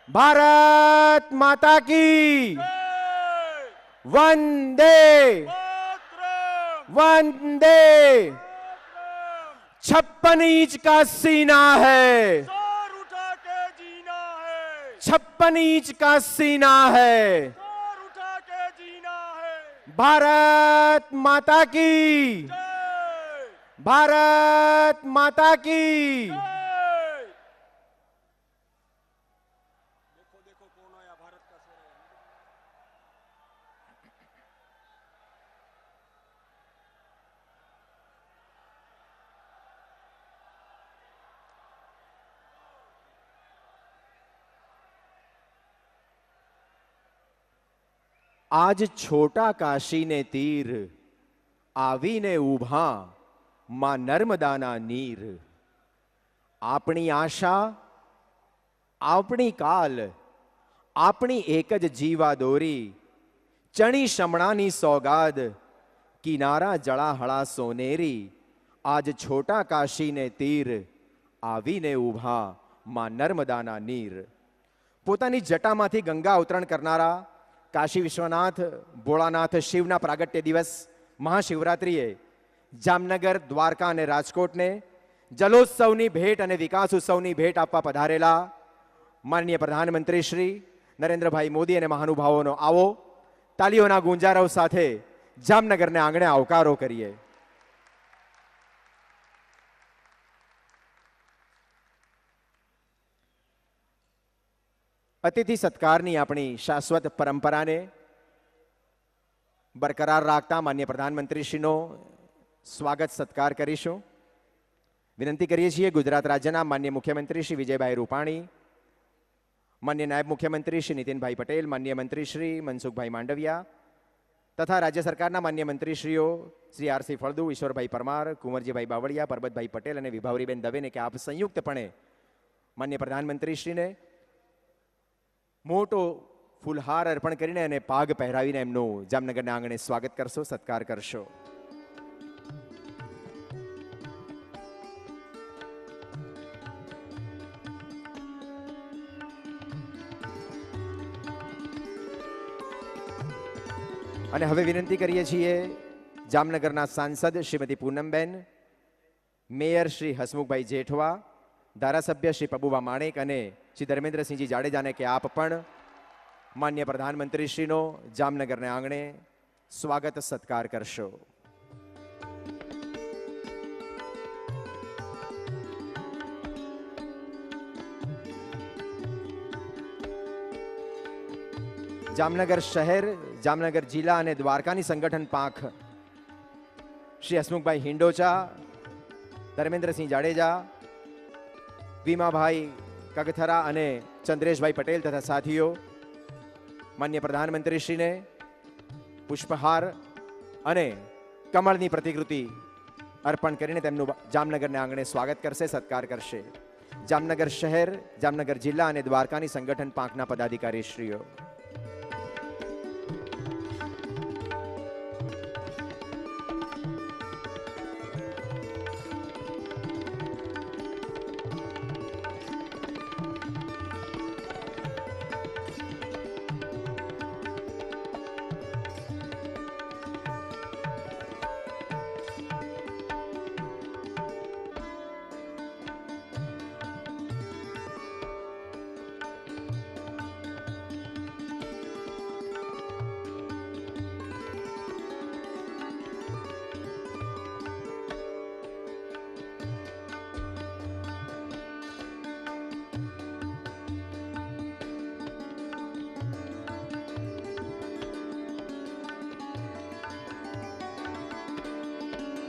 भारत माता की वंदे वंदे। 56 इंच का सीना है, 56 इंच का सीना है। भारत माता की, भारत माता की। आज छोटा काशी ने तीर आवीने ऊभा मां नर्मदाना नीर। આપણી આશા, આપણી કાલ, આપણી એક જ જીવા દોરી। ચણી શમણાની સોગાદ, કિનારા જળાહળા સોનેરી। આજ છોટા કાશીને તીર આવીને ઊભા માં નર્મદાના નીર। પોતાની જટામાંથી ગંગા અવતરણ કરનારા કાશી વિશ્વનાથ ભોળાનાથ શિવના પ્રાગટ્ય દિવસ મહાશિવરાત્રિએ જામનગર, દ્વારકા અને રાજકોટને જલોત્સવની ભેટ અને વિકાસ ઉત્સવની ભેટ આપવા પધારેલા માનનીય પ્રધાનમંત્રી શ્રી નરેન્દ્રભાઈ મોદી અને મહાનુભાવોનો આવો તાલીઓના ગુંજારવ સાથે જામનગરને આંગણે આવકારો કરીએ। અતિથિ સત્કારની આપણી શાશ્વત પરંપરાને બરકરાર રાખતા માનનીય પ્રધાનમંત્રીશ્રીનો સ્વાગત સત્કાર કરીશું। વિનંતી કરીએ છીએ ગુજરાત રાજ્યના માનનીય મુખ્યમંત્રી શ્રી વિજયભાઈ રૂપાણી, માનનીય નાયબ મુખ્યમંત્રી શ્રી નીતિનભાઈ પટેલ, માનનીય મંત્રી શ્રી મનસુખભાઈ માંડવિયા તથા રાજ્ય સરકારના માનનીય મંત્રીશ્રીઓ શ્રી આરસી ફળદુ, ઈશ્વરભાઈ પરમાર, કુંવરજીભાઈ બાવળિયા, પરબતભાઈ પટેલ અને વિભાવરીબેન દવેને કે આપ સંયુક્તપણે માનનીય પ્રધાનમંત્રીશ્રીને મોટો ફૂલહાર અર્પણ કરીને અને પાગ પહેરાવીને એમનું જામનગરના આંગણે સ્વાગત કરશો, સત્કાર કરશો। અને હવે વિનંતી કરીએ છીએ જામનગરના સાંસદ શ્રીમતી પૂનમબેન, મેયર શ્રી હસમુખભાઈ જેઠવા, ધારાસભ્ય શ્રી પબુભા માણેક અને શ્રી ધર્મેન્દ્રસિંહજી જાડેજાને કે આપ પણ માન્ય પ્રધાનમંત્રીશ્રીનો જામનગરના આંગણે સ્વાગત સત્કાર કરશો। જામનગર શહેર, જામનગર જિલ્લા અને દ્વારકાની સંગઠન પાંખ શ્રી હસમુખભાઈ હિંડોચા, ધર્મેન્દ્રસિંહ જાડેજા, ભીમાભાઈ કગથરા અને ચંદ્રેશભાઈ પટેલ તથા સાથીઓ માન્ય પ્રધાનમંત્રીશ્રીને પુષ્પહાર અને કમળની પ્રતિકૃતિ અર્પણ કરીને તેમનું જામનગરના આંગણે સ્વાગત કરશે, સત્કાર કરશે। જામનગર શહેર, જામનગર જિલ્લા અને દ્વારકાની સંગઠન પાંખના પદાધિકારીશ્રીઓ।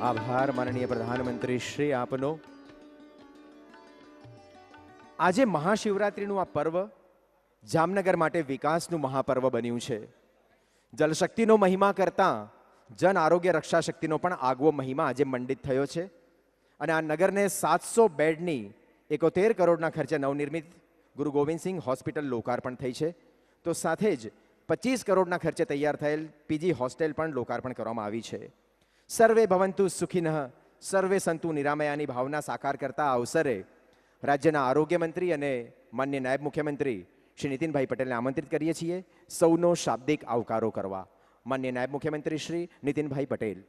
આભાર માનનીય પ્રધાનમંત્રી શ્રી આપનો। આજે મહાશિવરાત્રિનું આ પર્વ જામનગર માટે વિકાસનું મહાપર્વ બન્યું છે। જલશક્તિનો મહિમા કરતા જન આરોગ્ય રક્ષા શક્તિનો પણ આગવો મહિમા આજે મંડિત થયો છે અને આ નગરને 700 બેડની 71 કરોડના ખર્ચે નવનિર્મિત ગુરુ ગોવિંદસિંહ હોસ્પિટલ લોકાર્પણ થઈ છે, તો સાથે જ 25 કરોડના ખર્ચે તૈયાર થયેલ પીજી હોસ્ટેલ પણ લોકાર્પણ કરવામાં આવી છે। સર્વે ભવંતુ સુખિનઃ, સર્વે સંતુ નિરામયાની ભાવના સાકાર કરતા અવસરે રાજ્યના આરોગ્ય મંત્રી અને માન્ય નાયબ મુખ્યમંત્રી શ્રી નીતિનભાઈ પટેલને આમંત્રિત કરીએ છીએ સૌનો શાબ્દિક આવકારો કરવા. માનનીય નાયબ મુખ્યમંત્રી શ્રી નીતિનભાઈ પટેલ.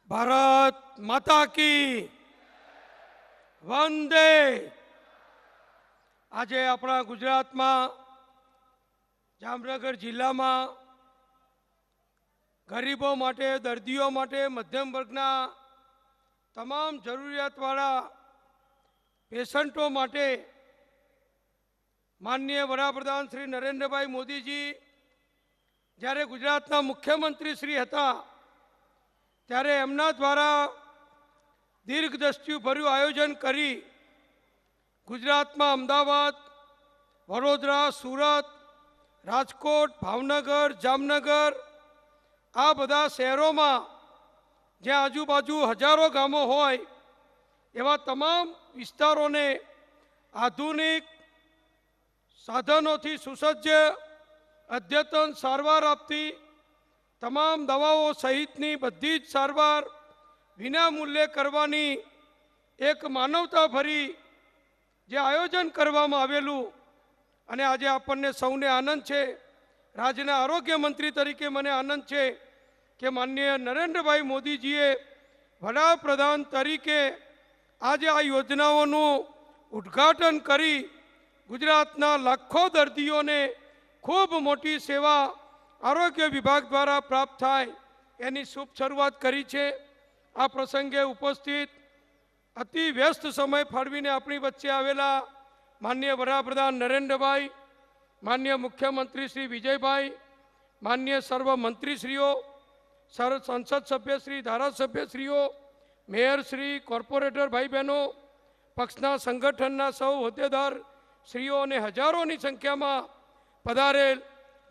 ભારત માતા કી વંદે. આજે આપણા ગુજરાતમાં જામનગર જિલ્લામાં ગરીબો માટે, દર્દીઓ માટે, મધ્યમ વર્ગના તમામ જરૂરિયાતવાળા પેશન્ટો માટે માનનીય વડાપ્રધાન શ્રી નરેન્દ્રભાઈ મોદીજી જ્યારે ગુજરાતના મુખ્યમંત્રી શ્રી હતા ત્યારે એમના દ્વારા દીર્ઘદ્રષ્ટિભર્યું આયોજન કરી ગુજરાતમાં અમદાવાદ, વડોદરા, સુરત, રાજકોટ, ભાવનગર, જામનગર આ બધા શહેરોમાં જ્યાં આજુબાજુ હજારો ગામો હોય એવા તમામ વિસ્તારોને આધુનિક સાધનોથી સુસજ્જ અદ્યતન સારવાર આપતી, તમામ દવાઓ સહિતની બધી જ સારવાર વિના મૂલ્યે કરવાની એક માનવતાભરી જે આયોજન કરવામાં આવેલું અને આજે આપણને સૌને આનંદ છે. રાજ્યના આરોગ્ય મંત્રી તરીકે મને આનંદ છે કે માનનીય નરેન્દ્રભાઈ મોદીજીએ વડાપ્રધાન તરીકે આજે આ યોજનાઓનું ઉદ્ઘાટન કરી ગુજરાતના લાખો દર્દીઓને ખૂબ મોટી સેવા આરોગ્ય વિભાગ દ્વારા પ્રાપ્ત થાય એની શુભ શરૂઆત કરી છે. આ પ્રસંગે ઉપસ્થિત અતિ વ્યસ્ત સમય ફાળવીને આપણી વચ્ચે આવેલા માનનીય વડાપ્રધાન નરેન્દ્રભાઈ, માનનીય મુખ્યમંત્રી શ્રી વિજયભાઈ, માનનીય સર્વ મંત્રીશ્રીઓ, સંસદ સભ્યશ્રી, ધારાસભ્યશ્રીઓ, મેયરશ્રી, કોર્પોરેટર ભાઈ બહેનો, પક્ષના સંગઠનના સૌ હોદ્દેદાર શ્રીઓ અને હજારોની સંખ્યામાં પધારેલ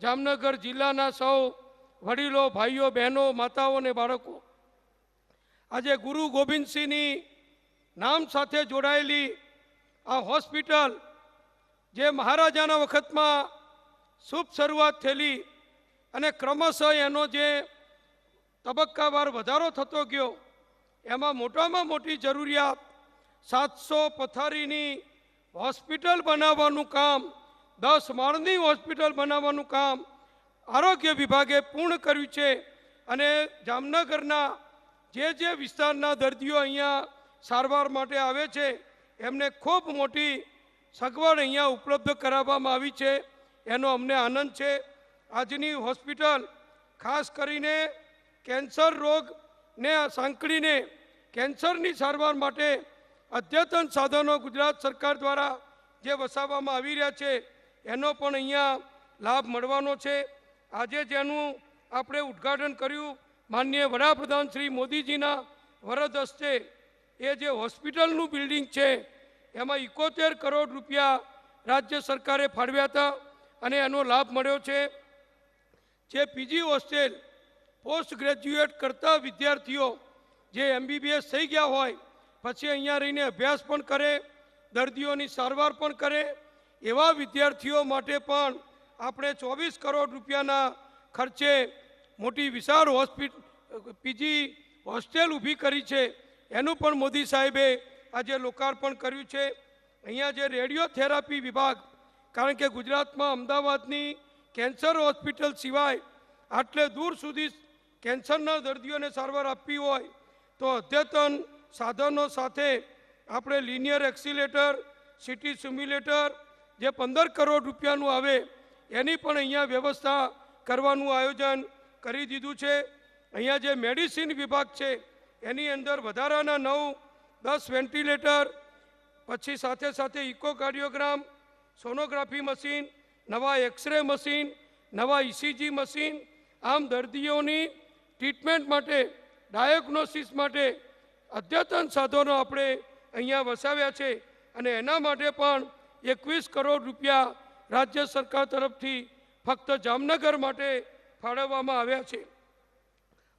જામનગર જિલ્લાના સૌ વડીલો, ભાઈઓ, બહેનો, માતાઓ અને બાળકો, આજે ગુરુ ગોવિંદસિંહની નામ સાથે જોડાયેલી આ હોસ્પિટલ જે મહારાજાના વખતમાં શુભ શરૂઆત થયેલી અને ક્રમશઃ એનો જે તબક્કાવાર વધારો થતો ગયો એમાં મોટામાં મોટી જરૂરિયાત 700 પથારીની હોસ્પિટલ બનાવવાનું કામ, 10 માળની હોસ્પિટલ બનાવવાનું કામ આરોગ્ય વિભાગે પૂર્ણ કર્યું છે અને જામનગરના જે વિસ્તારના દર્દીઓ અહીંયા સારવાર માટે આવે છે એમને ખૂબ મોટી સગવડ અહીંયા ઉપલબ્ધ કરાવવામાં આવી છે. એનો અમને આનંદ છે. આજની હોસ્પિટલ ખાસ કરીને કેન્સર રોગને સાંકળીને કેન્સરની સારવાર માટે અદ્યતન સાધનો ગુજરાત સરકાર દ્વારા જે વસાવવામાં આવી રહ્યા છે એનો પણ અહીંયા લાભ મળવાનો છે. આજે જેનું આપણે ઉદ્ઘાટન કર્યું માનનીય વડાપ્રધાન શ્રી મોદીજીના વરદ હસ્તે એ જે હોસ્પિટલનું બિલ્ડિંગ છે એમાં 71 કરોડ રૂપિયા રાજ્ય સરકારે ફાળવ્યા હતા અને એનો લાભ મળ્યો છે. જે પીજી હોસ્ટેલ પોસ્ટ ગ્રેજ્યુએટ કરતા વિદ્યાર્થીઓ જે MBBS થઈ ગયા હોય પછી અહીંયા રહીને અભ્યાસ પણ કરે, દર્દીઓની સારવાર પણ કરે એવા વિદ્યાર્થીઓ માટે પણ આપણે 24 કરોડ રૂપિયાના ખર્ચે મોટી વિશાળ પીજી હોસ્ટેલ ઊભી કરી છે. એનું પણ મોદી સાહેબે આજે લોકાર્પણ કર્યું છે. અહીંયા જે રેડિયોથેરાપી વિભાગ, કારણ કે ગુજરાતમાં અમદાવાદની કેન્સર હોસ્પિટલ સિવાય આટલે દૂર સુધી કેન્સરના દર્દીઓને સારવાર આપવી હોય તો અદ્યતન સાધનો સાથે આપણે લિનિયર એક્સિલેટર, સિટી સિમ્યુલેટર જે 15 કરોડ રૂપિયાનું આવે એની પણ અહીંયા વ્યવસ્થા કરવાનું આયોજન કરી દીધું છે. અહીંયા જે મેડિસિન વિભાગ છે એની અંદર વધારાના 9-10 વેન્ટિલેટર, પછી સાથે સાથે ઇકોકાર્ડિયોગ્રામ, સોનોગ્રાફી મશીન, નવા એક્સરે મશીન, નવા ECG મશીન, આમ દર્દીઓની ટ્રીટમેન્ટ માટે, ડાયગ્નોસિસ માટે અદ્યતન સાધનો આપણે અહીંયા વસાવ્યા છે અને એના માટે પણ 21 કરોડ રૂપિયા રાજ્ય સરકાર તરફથી ફક્ત જામનગર માટે ફાળવવામાં આવ્યા છે.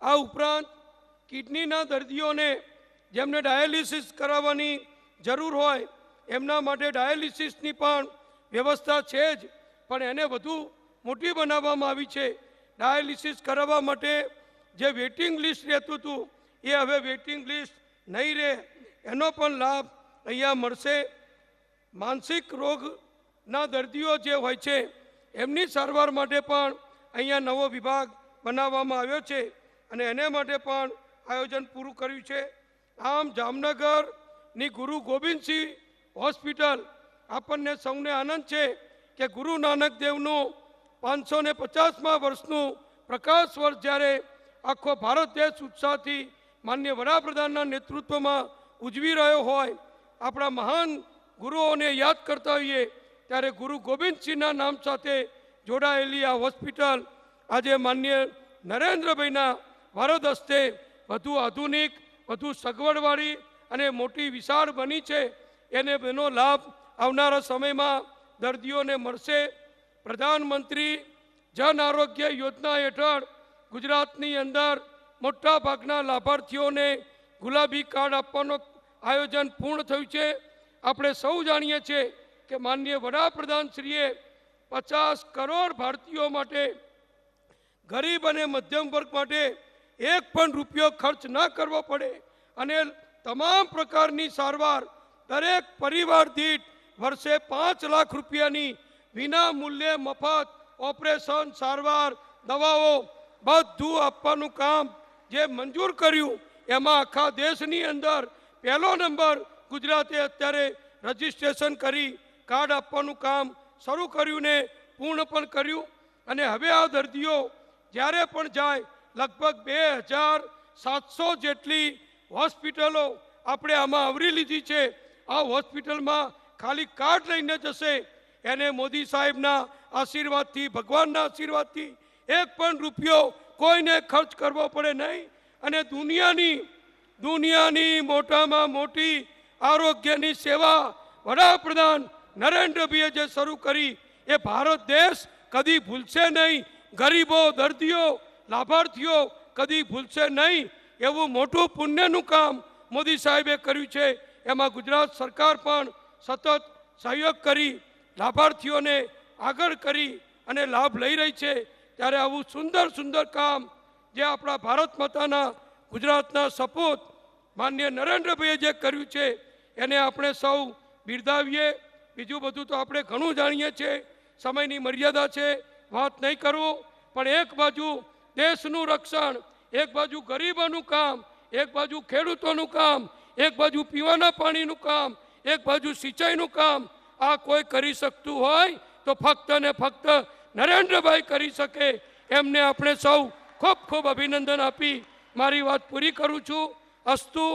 આ ઉપરાંત કિડનીના દર્દીઓને જેમને ડાયાલિસિસ કરાવવાની જરૂર હોય એમના માટે ડાયાલિસિસની પણ વ્યવસ્થા છે જ, પણ એને વધુ મોટી બનાવવામાં આવી છે. ડાયાલિસિસ કરાવવા માટે જે વેઇટિંગ લિસ્ટ રહેતું હતું એ હવે વેઇટિંગ લિસ્ટ નહીં રહે એનો પણ લાભ અહીંયા મળશે. માનસિક રોગના દર્દીઓ જે હોય છે એમની સારવાર માટે પણ અહીંયા નવો વિભાગ બનાવવામાં આવ્યો છે અને એને માટે પણ આયોજન પૂરું કર્યું છે. આમ જામનગરની ગુરુ ગોવિંદસિંહ હોસ્પિટલ, આપણને સૌને આનંદ છે કે ગુરુ નાનક દેવનું 550મા વર્ષનું પ્રકાશ વર્ષ જ્યારે આખો ભારત દેશ ઉત્સાહથી માનનીય વડાપ્રધાનના નેતૃત્વમાં ઉજવી રહ્યો હોય, આપણા મહાન ગુરુઓને યાદ કરતા હોઈએ, ત્યારે ગુરુ ગોવિંદસિંહના નામ સાથે જોડાયેલી આ હોસ્પિટલ આજે માનનીય નરેન્દ્રભાઈના વરદ હસ્તે વધુ આધુનિક, વધુ સગવડવાળી અને મોટી વિશાળ બની છે. એનો લાભ આવનારા સમયમાં દર્દીઓને મળશે. પ્રધાનમંત્રી જન આરોગ્ય યોજના હેઠળ ગુજરાતની અંદર મોટા ભાગના લાભાર્થીઓને ગુલાબી કાર્ડ આપવાનું આયોજન પૂર્ણ થયું છે. આપણે સૌ જાણીએ છીએ કે માનનીય વડાપ્રધાનશ્રીએ 50 કરોડ ભારતીયો માટે, ગરીબ અને મધ્યમ વર્ગ માટે એક પણ રૂપિયો ખર્ચ ન કરવો પડે અને તમામ પ્રકારની સારવાર દરેક પરિવાર દીઠ વર્ષે 5 લાખ રૂપિયાની વિના મૂલ્યે મફત ઓપરેશન, સારવાર, દવાઓ બધું આપવાનું કામ જે મંજૂર કર્યું, એમાં આખા દેશની અંદર પહેલો નંબર ગુજરાતે અત્યારે રજીસ્ટ્રેશન કરી કાર્ડ આપવાનું કામ શરૂ કર્યું ને પૂર્ણ પણ કર્યું. અને હવે આ દર્દીઓ જ્યારે પણ જાય, લગભગ 2700 જેટલી હોસ્પિટલો આપણે આમાં આવરી લીધી છે. આ હોસ્પિટલમાં ખાલી કાર્ડ લઈને જશે, એને મોદી સાહેબના આશીર્વાદથી, ભગવાનના આશીર્વાદથી એક પણ રૂપિયો કોઈને ખર્ચ કરવો પડે નહીં. અને દુનિયાની મોટામાં મોટી આરોગ્યની સેવા વડાપ્રધાન નરેન્દ્રભાઈએ જે શરૂ કરી એ ભારત દેશ કદી ભૂલશે નહીં. ગરીબો, દર્દીઓ, લાભાર્થીઓ કદી ભૂલશે નહીં. એવું મોટું પુણ્યનું કામ મોદી સાહેબે કર્યું છે. એમાં ગુજરાત સરકાર પણ સતત સહયોગ કરી લાભાર્થીઓને આગળ કરી અને લાભ લઈ રહી છે. ત્યારે આવું સુંદર સુંદર કામ જે આપણા ભારત માતાના ગુજરાતના સપૂત માનનીય નરેન્દ્રભાઈએ જે કર્યું છે એને આપણે સૌ બિરદાવીએ. બીજું બધું તો આપણે ઘણું જાણીએ છીએ, સમયની મર્યાદા છે, વાત નહીં કરું. પણ એક બાજુ દેશનું રક્ષણ, એક બાજુ ગરીબોનું કામ, એક બાજુ ખેડૂતોનું કામ, એક બાજુ પીવાના પાણીનું કામ, એક બાજુ સિંચાઈનું કામ, આ કોઈ કરી શકતું હોય તો ફક્ત ને ફક્ત નરેન્દ્રભાઈ કરી શકે. એમને આપણે સૌ ખૂબ ખૂબ અભિનંદન આપી મારી વાત પૂરી કરું છું. અસ્તુ.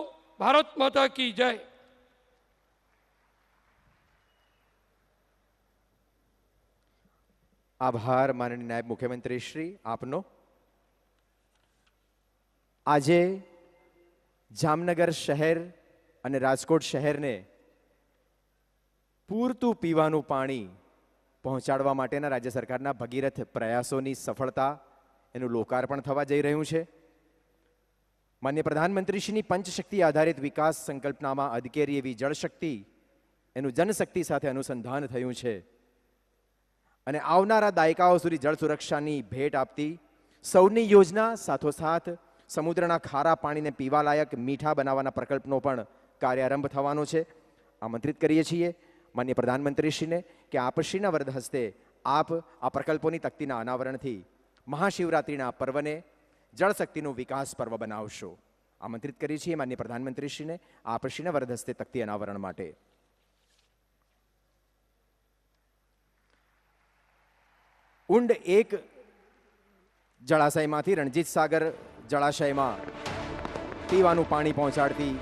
ભારત માતા કી જય. આભાર માનનીય નાયબ મુખ્યમંત્રી શ્રી આપનો. આજે જામનગર શહેર અને રાજકોટ શહેરને પૂરતું પીવાનું પાણી પહોંચાડવા માટેના રાજ્ય સરકારના ભગીરથ પ્રયાસોની સફળતા, એનું લોકાર્પણ થવા જઈ રહ્યું છે. માનનીય પ્રધાનમંત્રીશ્રીની પંચશક્તિ આધારિત વિકાસ સંકલ્પનામાં અધકેરી એવી જળશક્તિ, એનું જનશક્તિ સાથે અનુસંધાન થયું છે. અને આવનારા દાયકાઓ સુધી જળ સુરક્ષાની ભેટ આપતી સૌની યોજના સાથોસાથ સમુદ્રના ખારા પાણીને પીવાલાયક મીઠા બનાવવાના પ્રકલ્પનો પણ કાર્યારંભ થવાનો છે. આમંત્રિત કરીએ છીએ માનનીય પ્રધાનમંત્રીશ્રીને કે આપશ્રીના વરદ હસ્તે આપ આ પ્રકલ્પોની તકતીના અનાવરણથી મહાશિવરાત્રિના પર્વને જળશક્તિનું વિકાસ પર્વ બનાવશો. આમંત્રિત કરીએ છીએ માનનીય પ્રધાનમંત્રીશ્રીને આપશ્રીના વરદ હસ્તે તકતી અનાવરણ માટે. ઊંડ એક જળાશયમાંથી રણજીત સાગર જળાશયમાં પીવાનું પાણી પહોંચાડતી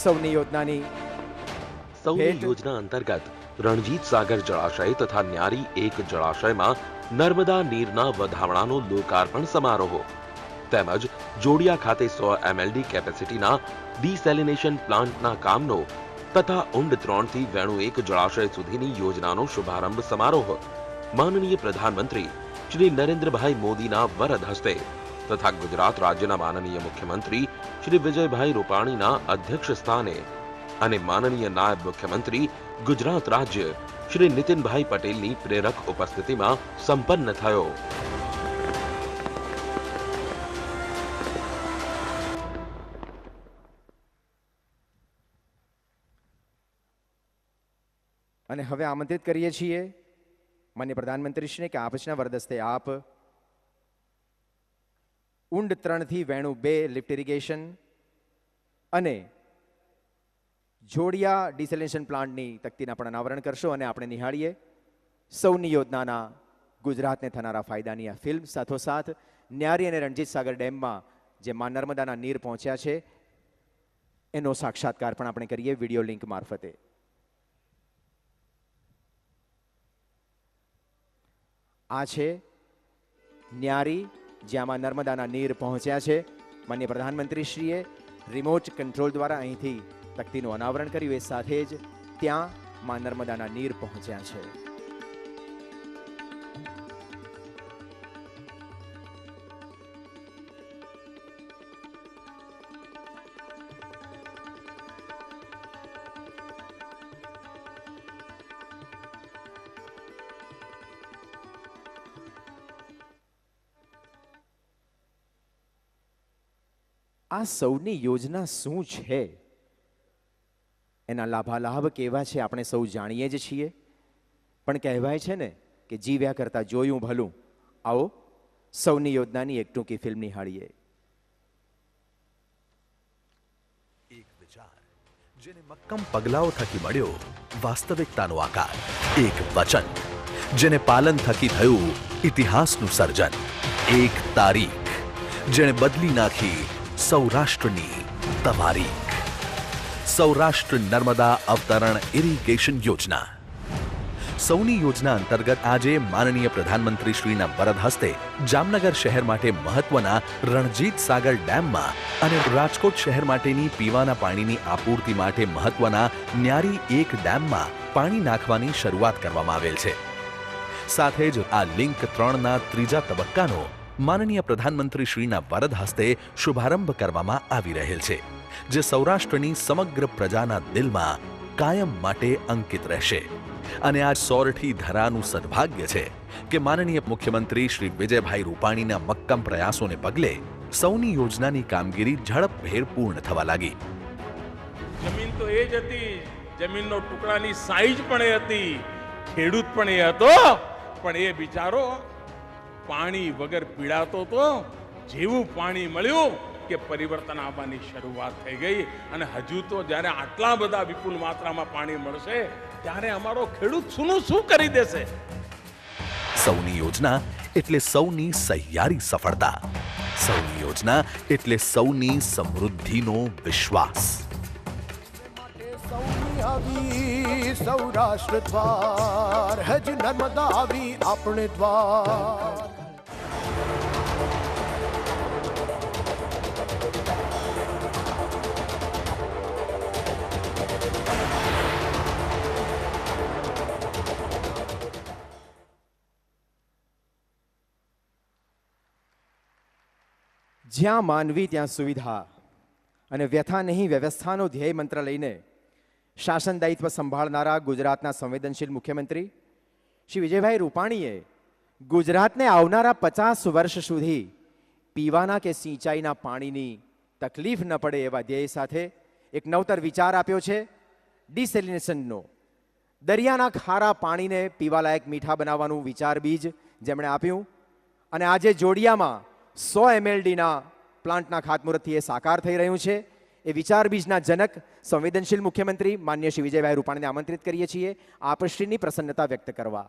સૌની યોજનાની યોજના અંતર્ગત રણજીત સાગર જળાશય તથા ન્યારી એક જળાશયમાં નર્મદા નીરના વધામણાનો લોકાર્પણ સમારોહ તેમજ જોડિયા ખાતે 100 MLD કેપેસિટીના ડિસેલિનેશન પ્લાન્ટના કામનો તથા ઊંડ 3 થી વેણુ 1 જળાશય સુધીની યોજનાનો શુભારંભ સમારોહ માનનીય પ્રધાનમંત્રી શ્રી નરેન્દ્રભાઈ મોદીના વરદ હસ્તે તથા ગુજરાત રાજ્યના માનનીય મુખ્યમંત્રી શ્રી વિજયભાઈ રૂપાણીના અધ્યક્ષ સ્થાને અને માનનીય નાયબ મુખ્યમંત્રી ગુજરાત રાજ્ય શ્રી નીતિનભાઈ પટેલની પ્રેરક ઉપસ્થિતિમાં સંપન્ન થયો. અને હવે આમંત્રિત કરીએ છીએ માન્ય પ્રધાનમંત્રીશ્રીને કે આપના વરદસ્તે આપ ઊંડ 3 થી વેણુ 2 લિફ્ટ ઇરિગેશન અને જોડિયા ડિસેલિનેશન પ્લાન્ટની તકતીના પણ અનાવરણ કરશો અને આપણે નિહાળીએ સૌની યોજનાના ગુજરાતને થનારા ફાયદાની આ ફિલ્મ. સાથોસાથ ન્યારી અને રણજીત સાગર ડેમમાં જે માં નર્મદાના નીર પહોંચ્યા છે એનો સાક્ષાત્કાર પણ આપણે કરીએ વિડીયો લિંક મારફતે. આ છે ન્યારી, જ્યાંમાં નર્મદાના નીર પહોંચ્યા છે. માન્ય પ્રધાનમંત્રીશ્રીએ રિમોટ કંટ્રોલ દ્વારા અહીંથી તકતીનું અનાવરણ કર્યું. એ સાથે જ ત્યાં માં નર્મદાના નીર પહોંચ્યા છે. આ સૌની યોજના શું છે, એના લાભાલાભ કેવા છે આપણે સૌ જાણીએ જ છીએ. પણ કહેવાય છે ને કે જીવ્યા કરતા જોયું ભલું. આવો સૌની યોજનાની એક ટૂંકી ફિલ્મ નિહાળીએ. એક વિચાર જેને મક્કમ પગલાઓ થકી મળ્યો વાસ્તવિકતાનો આકાર. એક વચન જેને પાલન થકી થયું ઇતિહાસનું સર્જન. એક તારીખ જેને બદલી નાખી સૌરાષ્ટ્રની તવારીખ. સૌરાષ્ટ્ર નર્મદા અવતરણ ઇરિગેશન યોજના. સૌની યોજના અંતર્ગત આજે માનનીય પ્રધાનમંત્રી શ્રીના વરદ હસ્તે જામનગર શહેર માટે મહત્વના રણજીત સાગર ડેમમાં અને રાજકોટ શહેર માટેની પીવાના પાણીની આપૂર્તિ માટે મહત્વના ન્યારી 1 ડેમમાં પાણી નાખવાની શરૂઆત કરવામાં આવેલ છે. સાથે જ આ લિંક 3ના ત્રીજા તબક્કાનો માનનીય પ્રધાનમંત્રી શ્રીના વરદ હસ્તે શુભારંભ કરવામાં આવી રહેલ છે, જે સૌરાષ્ટ્રની સમગ્ર પ્રજાના દિલમાં કાયમ માટે અંકિત રહેશે. અને આ સોરઠી ધરાનું સદભાગ્ય છે કે માનનીય મુખ્યમંત્રી શ્રી વિજયભાઈ રૂપાણીના મક્કમ પ્રયાસોને પગલે સૌની યોજનાની કામગીરી ઝડપભેર પૂર્ણ થવા લાગી. જમીન તો એ જ હતી, જમીનનો ટુકડાની સાઈઝ પણ એ હતી, ખેડૂત પણ એ હતો, પણ એ બિચારો પાણી વગર પીડાતો તો. જેવું પાણી મળ્યું કે પરિવર્તન આવવાની શરૂઆત થઈ ગઈ. અને હજુ તો જ્યારે આટલા બધા વિપુલ માત્રામાં પાણી મળશે ત્યારે અમારો ખેડૂત શું કરી દેશે. સૌની યોજના એટલે સૌની સહિયારી સફળતા. સૌની યોજના એટલે સૌની સમૃદ્ધિનો વિશ્વાસ. સૌરાષ્ટ્ર દ્વાર હજ નર્મદા આવી આપણે દ્વાર. જ્યાં માનવી ત્યાં સુવિધા અને વ્યથા નહીં વ્યવસ્થાનો ધ્યેય મંત્ર લઈને શાસન દાયિત્વ સંભાળનારા ગુજરાતના સંવેદનશીલ મુખ્યમંત્રી શ્રી વિજયભાઈ રૂપાણીએ ગુજરાતને આવનારા 50 વર્ષ સુધી પીવાના કે સિંચાઈના પાણીની તકલીફ ન પડે એવા ધ્યેય સાથે એક નવતર વિચાર આપ્યો છે ડિસેલિનેશનનો. દરિયાના ખારા પાણીને પીવાલાયક મીઠા બનાવવાનું વિચાર બીજ જેમણે આપ્યું અને આજે જોડિયામાં 100 MLDના પ્લાન્ટના ખાતમુહૂર્તથી એ સાકાર થઈ રહ્યું છે. એ વિચાર બીજના જનક સંવેદનશીલ મુખ્યમંત્રી માન્ય શ્રી વિજયભાઈ રૂપાણીને આમંત્રિત કરીએ છીએ આપશ્રીની પ્રસન્નતા વ્યક્ત કરવા.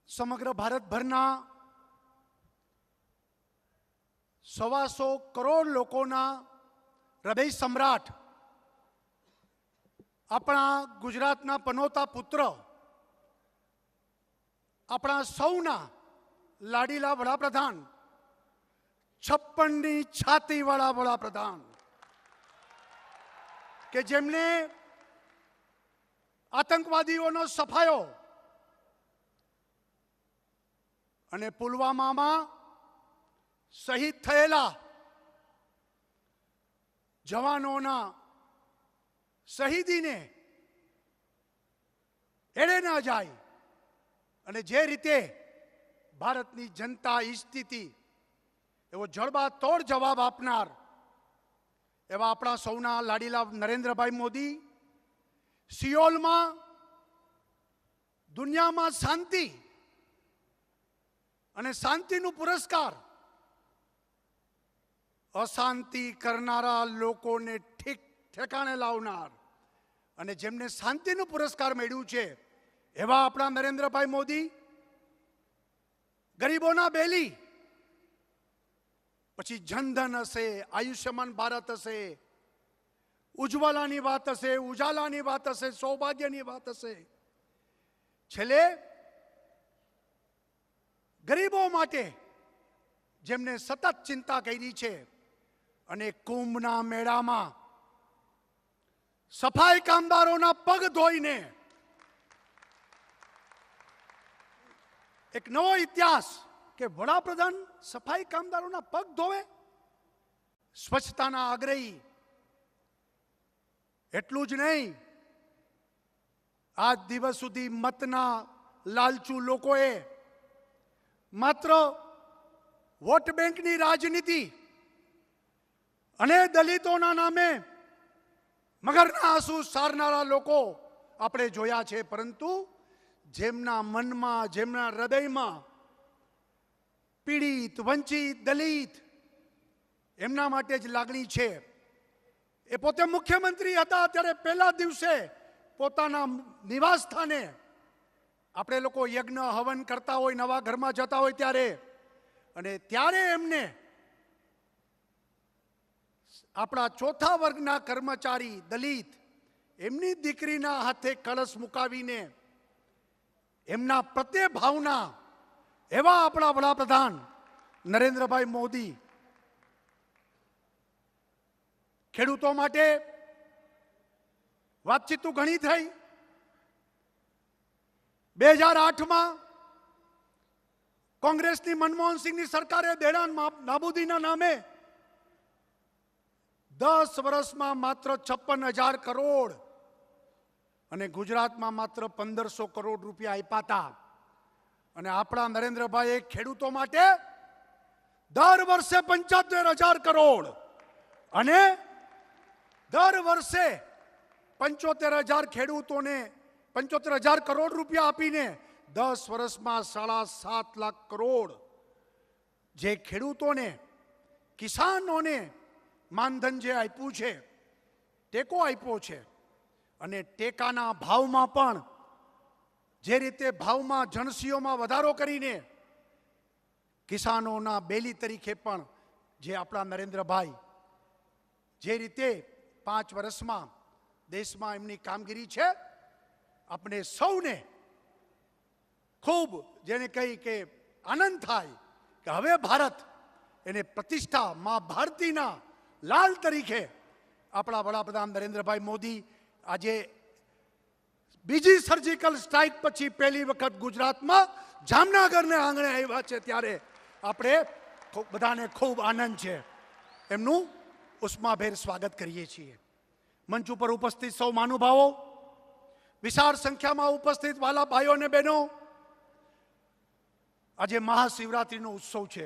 સમગ્ર ભારતભરના 125 કરોડ લોકોના હૃદય સમ્રાટ આપણા ગુજરાતના પનોતા પુત્ર, આપણા સૌના લાડીલા વડાપ્રધાન, 56ની છાતીવાળા વડાપ્રધાન કે જેમને આતંકવાદીઓનો સફાયો અને પુલવામામાં શહીદ થયેલા જવાનોના શહીદીને એળે ના જાય અને જે રીતે ભારતની જનતા ઈચ્છતી હતી એવો જડબાતોડ જવાબ આપનાર એવા આપણા સૌના લાડીલા નરેન્દ્રભાઈ મોદી સિયોલમાં દુનિયામાં શાંતિ અને શાંતિનું પુરસ્કાર અશાંતિ કરનારા લોકોને ઠીક ઠેકાણે લાવનાર અને જેમને શાંતિનું પુરસ્કાર મળ્યું છે એવા આપણા નરેન્દ્રભાઈ મોદી ગરીબોના બેલી, પછી જનધન હશે, આયુષ્યમાન ભારત હશે, ઉજ્જવલાની વાત હશે, ઉજાલાની વાત હશે, સૌભાગ્યની વાત હશે, છેલ્લે ગરીબો માટે જેમને સતત ચિંતા કરી છે અને કુંભના મેળામાં સફાઈ કામદારોના પગ ધોઈને એક નવો ઇતિહાસ કે વડાપ્રધાન સફાઈ કામદારોના પગ ધોવે. સ્વચ્છતાના આગ્રહી એટલું જ નહીં, આજ દિવસ સુધી મતના લાલચુ લોકોએ માત્ર વોટ બેંકની રાજનીતિ અને દલિતોના નામે મગરના આંસુ સારનારા લોકો આપણે જોયા છે, પરંતુ જેમના મનમાં, જેમના હૃદયમાં પીડિત, વંચિત, દલિત એમના માટે જ લાગણી છે. એ પોતે મુખ્યમંત્રી હતા ત્યારે પહેલા દિવસે પોતાના નિવાસ સ્થાને આપણે લોકો યજ્ઞ હવન કરતા હોય, નવા ઘરમાં જતા હોય ત્યારે, અને ત્યારે એમને આપણા ચોથા વર્ગના કર્મચારી દલિત એમની દીકરીના હાથે કળશ મુકાવીને એમના પ્રત્યે ભાવના એવા આપણા વડાપ્રધાન નરેન્દ્રભાઈ મોદી ખેડૂતો માટે વાતચીત તો ઘણી થઈ. 2008માં કોંગ્રેસની મનમોહનસિંહની સરકારે દેડાન નાબૂદીના નામે 10 વર્ષમાં માત્ર 56,000 કરોડ અને ગુજરાતમાં માત્ર 1,500 કરોડ રૂપિયા આપ્યા હતા. અને આપણા નરેન્દ્રભાઈએ ખેડૂતો માટે દર વર્ષે 75,000 કરોડ અને દર વર્ષે 75,000 ખેડૂતોને 75,000 કરોડ રૂપિયા આપીને 10 વર્ષમાં 7.5 લાખ કરોડ જે ખેડૂતોને, કિસાનોને માનધન જે આપ્યું છે, ટેકો આપ્યો છે, અને ટેકાના ભાવમાં પણ જે રીતે ભાવમાં જણસીઓમાં વધારો કરીને કિસાનોના બેલી તરીકે પણ જે આપણા નરેન્દ્રભાઈ જે રીતે 5 વર્ષમાં દેશમાં એમની કામગીરી છે, આપણે સૌને ખૂબ જેને કહી કે આનંદ થાય કે હવે ભારત એને પ્રતિષ્ઠા મા ભારતીના લાલ તરીકે આપણા વડાપ્રધાન નરેન્દ્રભાઈ મોદી આજે બીજી સર્જિકલ સ્ટ્રાઇક પછી પહેલી વખત ગુજરાતમાં જામનગરને આંગણે આવ્યા છે, ત્યારે આપણે બધાને ખૂબ આનંદ છે. એમનું ઉષ્માભેર સ્વાગત કરીએ છીએ. મંચ ઉપર ઉપસ્થિત સૌ મહાનુભાવો, વિશાળ સંખ્યામાં ઉપસ્થિત વાલા ભાઈઓ અને બહેનો, આજે મહાશિવરાત્રીનો ઉત્સવ છે.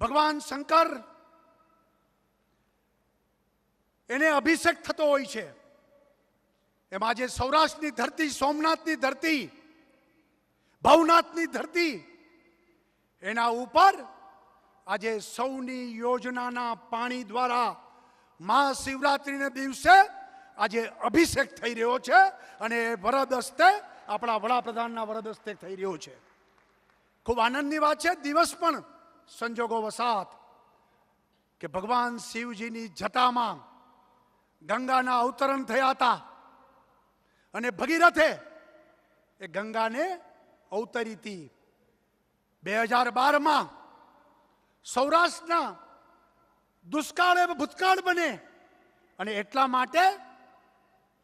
ભગવાન શંકર એને અભિષેક થતો હોય છે. એમ આજે સૌરાષ્ટ્રની ધરતી, સોમનાથની ધરતી, ભવનાથની ધરતી, એના ઉપર આજે સૌની યોજનાના પાણી દ્વારા મહાશિવરાત્રીના દિવસે આજે અભિષેક થઈ રહ્યો છે અને વરદ હસ્તે આપણા વડાપ્રધાનના વરદ હસ્તે થઈ રહ્યો છે. ખૂબ આનંદની વાત છે. દિવસ પણ સંજોગો વસાત કે ભગવાન શિવજીની જટામાં ગંગાના અવતરણ થયા હતા અને ભગીરથે એ ગંગાને અવતરી હતી. 2012માં સૌરાષ્ટ્રના દુષ્કાળ એ ભૂતકાળ બને અને એટલા માટે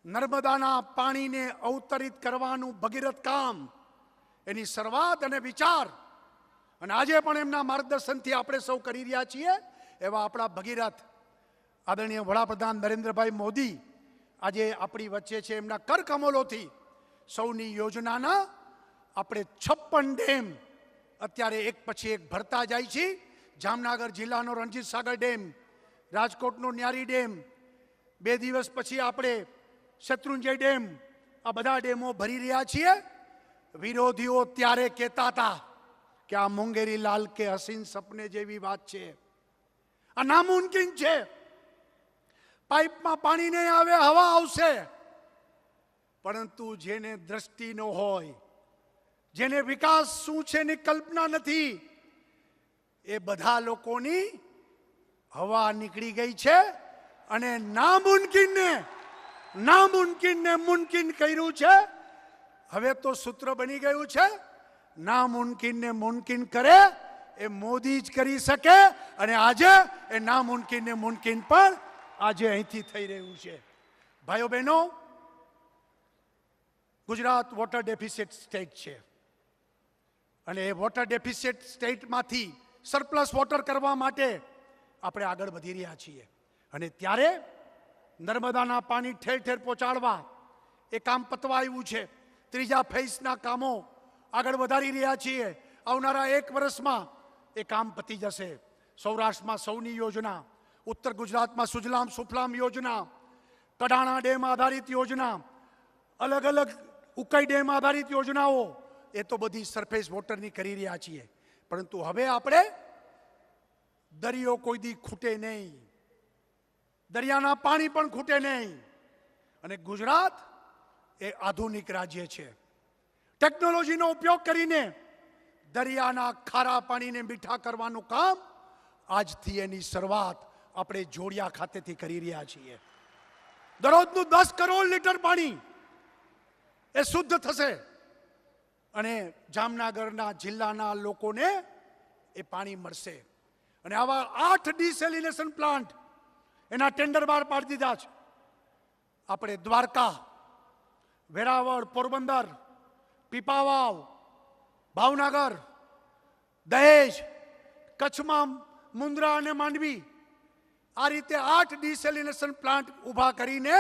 નર્મદાના પાણીને અવતરિત કરવાનું ભગીરથ કામ, એની શરૂઆત અને વિચાર, અને આજે પણ એમના માર્ગદર્શનથી આપણે સૌ કરી રહ્યા છીએ. એવા આપણા ભગીરથ આદરણીય વડાપ્રધાન નરેન્દ્રભાઈ મોદી આજે આપણી વચ્ચે છે. એમના કરકમલોથી સૌની યોજનાના આપણે 56 ડેમ અત્યારે એક પછી એક ભરતા જાય છે. જામનગર જિલ્લાનો રણજીત સાગર ડેમ, રાજકોટનો ન્યારી ડેમ, 2 દિવસ પછી આપણે શત્રુંજય ડેમ, આ બધા ડેમો ભરી રહ્યા છીએ. વિરોધીઓ ત્યારે કહેતા હતા કે આ મુંગેરી લાલ કે હસીન સપને જેવી વાત છે, આ નામુમકિન છે, પાઇપમાં પાણી નહીં આવે, હવા આવશે. પરંતુ જેને દ્રષ્ટિ ન હોય, જેને વિકાસ શું છે એની કલ્પના નથી, એ બધા લોકોની હવા નીકળી ગઈ છે અને નામુમકિનને મુમકિન કર્યું છે. હવે તો સૂત્ર બની ગયું છે, નામુમકિનને મુમકિન કરે એ મોદી જ કરી શકે. અને આજે એ નામુમકિનને મુમકિન પણ આજે અહીંથી થઈ રહ્યું છે. ભાઈઓ બહેનો, ગુજરાત વોટર ડેફિસિટ સ્ટેટ છે અને એ વોટર ડેફિસિટ સ્ટેટમાંથી સરપ્લસ વોટર કરવા માટે આપણે આગળ વધી રહ્યા છીએ. અને ત્યારે નર્મદાના પાણી ઠેર ઠેર પહોંચાડવા એ કામ પતવા આવ્યું છે. 3જા ફેઝના કામો આગળ વધારી રહ્યા છીએ. આવનારા 1 વર્ષમાં એ કામ પતી જશે. સૌરાષ્ટ્રમાં સૌની યોજના, ઉત્તર ગુજરાતમાં સુજલામ સુફલામ યોજના, કડાણા ડેમ આધારિત યોજના, અલગ અલગ ઉકાઈ ડેમ આધારિત યોજનાઓ, એ તો બધી સરફેસ વોટરની કરી રહ્યા છીએ. પરંતુ હવે આપણે દરિયો કોઈ દી ખૂટે નહીં, દરિયાના પાણી પણ ખૂટે નહીં. અને ગુજરાત એ આધુનિક રાજ્ય છે. ટેકનોલોજીનો ઉપયોગ કરીને દરિયાના ખારા પાણીને મીઠા કરવાનું કામ આજથી એની શરૂઆત આપણે જોડિયા ખાતેથી કરી રહ્યા છીએ. દરરોજનું 10 કરોડ લીટર પાણી એ શુદ્ધ થશે અને જામનગરના જિલ્લાના લોકોને એ પાણી મળશે. અને આવા 8 ડિસેલિનેશન પ્લાન્ટ એના ટેન્ડર બહાર પાડી દીધા છે. આપણે દ્વારકા, વેરાવળ, પોરબંદર, પીપાવાવ, ભાવનગર, દહેજ, કચ્છમાં મુન્દ્રા અને માંડવી, આ રીતે 8 ડિસેલિનેશન પ્લાન્ટ ઊભા કરીને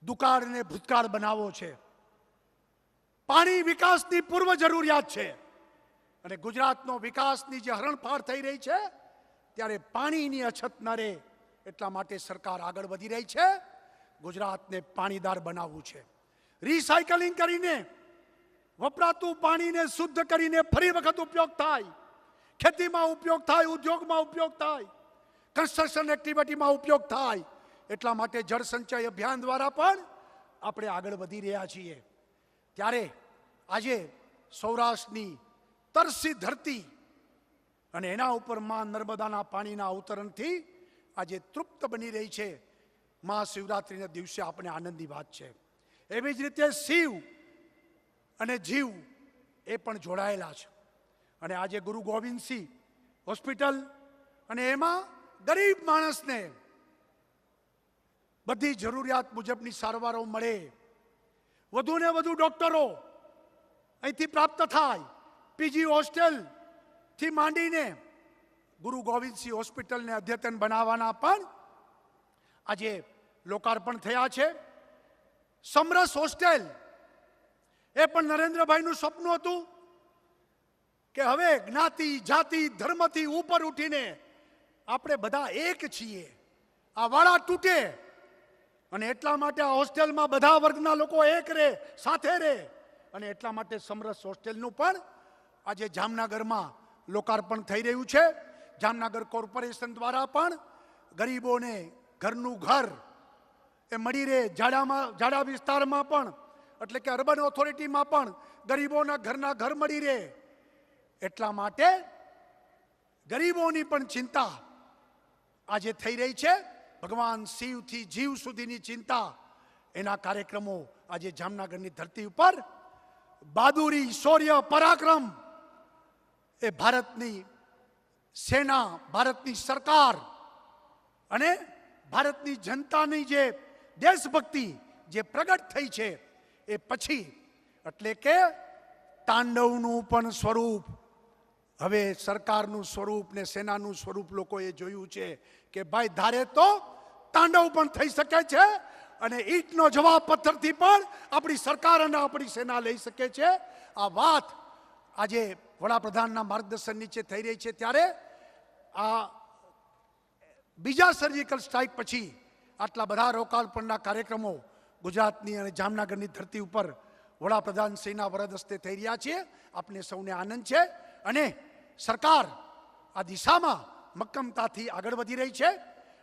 દુકાળને ભૂતકાળ બનાવવો છે. પાણી વિકાસની પૂર્વ જરૂરિયાત છે અને ગુજરાતનો વિકાસની જે હરણફાળ થઈ રહી છે ત્યારે પાણીની અછત ન રહે એટલા માટે સરકાર આગળ વધી રહી છે. ગુજરાતને પાણીદાર બનાવવું છે. રિસાયકલિંગ કરીને વપરાતું પાણીને શુદ્ધ કરીને ફરી વખત ઉપયોગ થાય, ખેતીમાં ઉપયોગ થાય, ઉદ્યોગમાં ઉપયોગ થાય, કન્સ્ટ્રક્શન એક્ટિવિટીમાં ઉપયોગ થાય. એટલા માટે જળ સંચય અભિયાન દ્વારા પણ આપણે આગળ વધી રહ્યા છીએ. ત્યારે આજે સૌરાષ્ટ્રની તરસી ધરતી અને એના ઉપર માં નર્મદાના પાણીના અવતરણથી આજે તૃપ્ત બની રહી છે. મહાશિવરાત્રિના દિવસે આપણે આનંદની વાત છે. એવી જ રીતે શિવ અને જીવ એ પણ જોડાયેલા છે. અને આજે ગુરુ ગોવિંદસિંહ હોસ્પિટલ અને એમાં ગરીબ માણસને બધી જરૂરિયાત મુજબની સારવારો મળે, વધુને વધુ ડોક્ટરો અહીંથી પ્રાપ્ત થાય, પીજી હોસ્ટેલથી માંડીને ગુરુ ગોવિંદસિંહ હોસ્પિટલને અદ્યતન બનાવવાના પણ આજે લોકાર્પણ થયા છે. સમરસ હોસ્ટેલ એ પણ નરેન્દ્રભાઈનું સપનું હતું કે હવે જ્ઞાતિ, જાતિ, ધર્મથી ઉપર ઉઠીને આપણે બધા એક છીએ, આ વાળા તૂટે અને એટલા માટે આ હોસ્ટેલમાં બધા વર્ગના લોકો એક રહે, સાથે રહે. અને એટલા માટે સમરસ હોસ્ટેલનું પણ આજે જામનગરમાં લોકાર્પણ થઈ રહ્યું છે. જામનગર કોર્પોરેશન દ્વારા પણ ગરીબોને ઘરનું ઘર એ મળી રહે. જાડા વિસ્તારમાં પણ એટલે કે અર્બન ઓથોરિટીમાં પણ ગરીબોના ઘરના ઘર મળી રહે. એટલા માટે ગરીબોની પણ ચિંતા આજે થઈ રહી છે. ભગવાન શિવથી જીવ સુધીની ચિંતા, એના કાર્યક્રમો આજે જામનગરની ધરતી ઉપર બહાદુરી, શૌર્ય, પરાક્રમ એ ભારતની સેના, ભારતની સરકાર અને ભારતની જનતાની જે દેશભક્તિ જે પ્રગટ થઈ છે એ પછી એટલે કે તાંડવનું પણ સ્વરૂપ હવે સરકારનું સ્વરૂપ ને સેનાનું સ્વરૂપ લોકોએ જોયું છે કે ભાઈ ધારે તો તાંડવ પણ થઈ શકે છે અને ઈંટનો જવાબ પથ્થરથી પણ આપણી સરકાર અને આપણી સેના લઈ શકે છે. આ વાત આજે વડાપ્રધાનના માર્ગદર્શન નીચે થઈ રહી છે, ત્યારે આ બીજા સર્જિકલ સ્ટ્રાઇક પછી આટલા બધા લોકાર્પણના કાર્યક્રમો ગુજરાતની અને જામનગરની ધરતી ઉપર વડાપ્રધાન શ્રીના વરદ હસ્તે થઈ રહ્યા છે. આપને સૌને આનંદ છે અને સરકાર આ દિશામાં મક્કમતાથી આગળ વધી રહી છે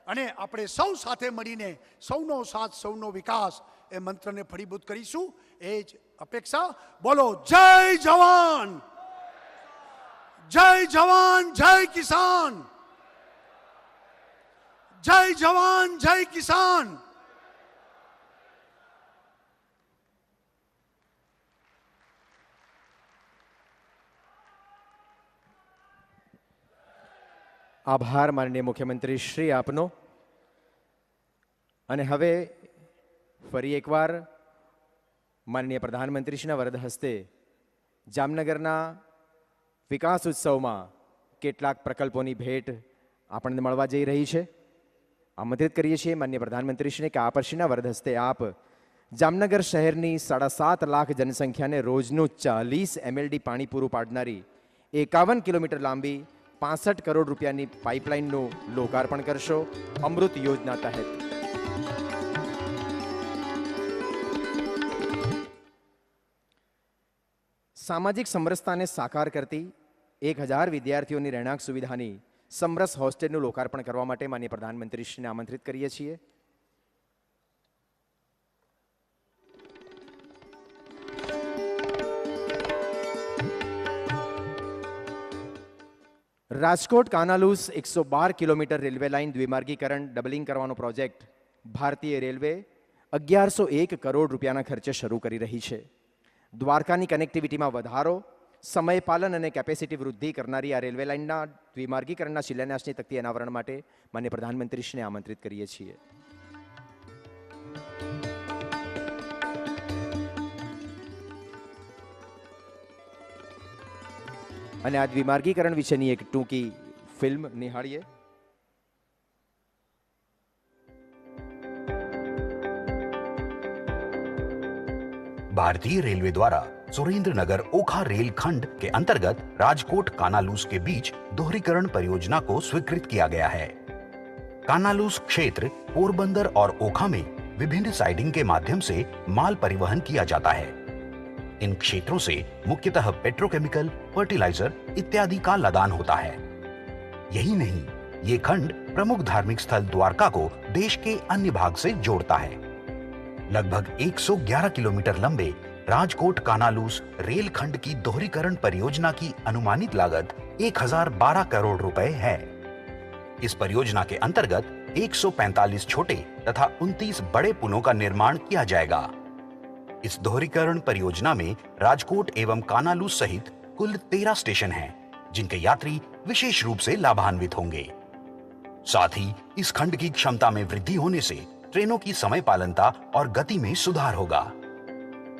અને આપણે સૌ સાથે મળીને સૌનો સાથ સૌનો વિકાસ એ મંત્રને ફળીભૂત કરીશું. એ જ અપેક્ષા. બોલો જય જવાન, જય જવાન, જય કિસાન, જય જવાન, જય કિસાન. આભાર માનનીય મુખ્યમંત્રી શ્રી આપનો. અને હવે ફરી એકવાર માનનીય પ્રધાનમંત્રીશ્રીના વરદ હસ્તે જામનગરના વિકાસ ઉત્સવમાં કેટલાક પ્રકલ્પોની ભેટ આપણને મળવા જઈ રહી છે. આમંત્રિત કરીએ છીએ માનનીય પ્રધાનમંત્રીશ્રીને કે આપશ્રીના વરદ હસ્તે આપ જામનગર શહેરની 7.5 લાખ જનસંખ્યાને રોજનું 40 MLD પાણી પૂરું પાડનારી 51 કિલોમીટર લાંબી 65 કરોડ રૂપિયાની પાઇપલાઇનનું લોકાર્પણ કરશો અમૃત યોજના તહેત. સામાજિક સમરસતાને સાકાર કરતી 1000 વિદ્યાર્થીઓની રહેણાંક સુવિધાની સમરસ હોસ્ટેલનું લોકાર્પણ કરવા માટે માનનીય પ્રધાનમંત્રીશ્રીને આમંત્રિત કરીએ છીએ. Rajkot Kanalus 112 kilometre railway line દ્વિમાર્ગીકરણ ડબલિંગ કરવાનો પ્રોજેક્ટ ભારતીય રેલવે 1101 કરોડ રૂપિયાના ખર્ચે શરૂ કરી રહી છે. દ્વારકાની કનેક્ટિવિટીમાં વધારો, સમયપાલન અને કેપેસિટી વૃદ્ધિ કરનારી આ રેલવે લાઇનના દ્વિમાર્ગીકરણના શિલાન્યાસની તકતી અનાવરણ માટે માનનીય પ્રધાનમંત્રીશ્રીને આમંત્રિત કરીએ છીએ. અને આ દ્વિમાર્ગીકરણ વિશેની એક ટૂંકી ફિલ્મ નિહાળીએ. भारतीय रेलवे द्वारा सुरेंद्रनगर ओखा रेल खंड के अंतर्गत राजकोट कानालूस के बीच दोहरीकरण परियोजना को स्वीकृत किया गया है. कानालूस क्षेत्र पोरबंदर और ओखा में विभिन्न साइडिंग के माध्यम से माल परिवहन किया जाता है. इन क्षेत्रों से मुख्यतः पेट्रोकेमिकल, फर्टिलाइजर इत्यादि का लदान होता है. यही नहीं, ये खंड प्रमुख धार्मिक स्थल द्वारका को देश के अन्य भाग से जोड़ता है. लगभग 111 किलोमीटर लंबे राजकोट कानालूस रेल खंड की दोहरीकरण परियोजना की अनुमानित लागत 1012 करोड़ रुपए है. इस परियोजना के अंतर्गत 145 छोटे तथा 29 बड़े पुलों का निर्माण किया जाएगा. इस दोहरीकरण परियोजना में राजकोट एवं कानालूस सहित कुल 13 स्टेशन हैं, जिनके यात्री विशेष रूप से लाभान्वित होंगे. साथ ही इस खंड की क्षमता में वृद्धि होने से ट्रेनों की समय पालनता और गति में सुधार होगा.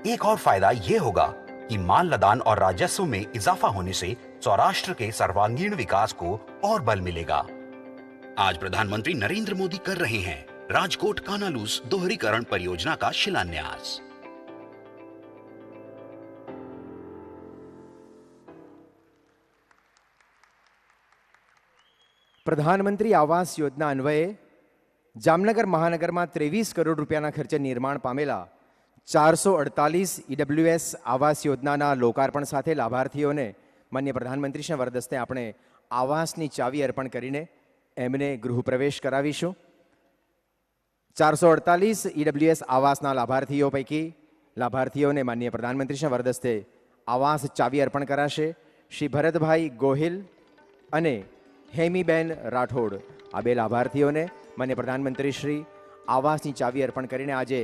एक और फायदा ये होगा कि माल लदान और राजस्व में इजाफा होने से सौराष्ट्र के सर्वांगीण विकास को और बल मिलेगा. आज प्रधानमंत्री नरेंद्र मोदी कर रहे हैं राजकोट कानालूस दोहरीकरण परियोजना का शिलान्यास. પ્રધાનમંત્રી આવાસ યોજના અન્વયે જામનગર મહાનગરમાં 23 કરોડ રૂપિયાના ખર્ચે નિર્માણ પામેલા 448 EWS આવાસ યોજનાના લોકાર્પણ સાથે લાભાર્થીઓને માનનીય પ્રધાનમંત્રીશ્રીના વરદ હસ્તે આપણે આવાસની ચાવી અર્પણ કરીને એમને ગૃહપ્રવેશ કરાવીશું. 448 EWS આવાસના લાભાર્થીઓ પૈકી લાભાર્થીઓને માનનીય પ્રધાનમંત્રીશ્રીના વરદ હસ્તે આવાસ ચાવી અર્પણ કરાશે. શ્રી ભરતભાઈ ગોહિલ અને હેમીબેન રાઠોડ, આ બે લાભાર્થીઓને માનનીય પ્રધાનમંત્રી શ્રી આવાસની ચાવી અર્પણ કરીને આજે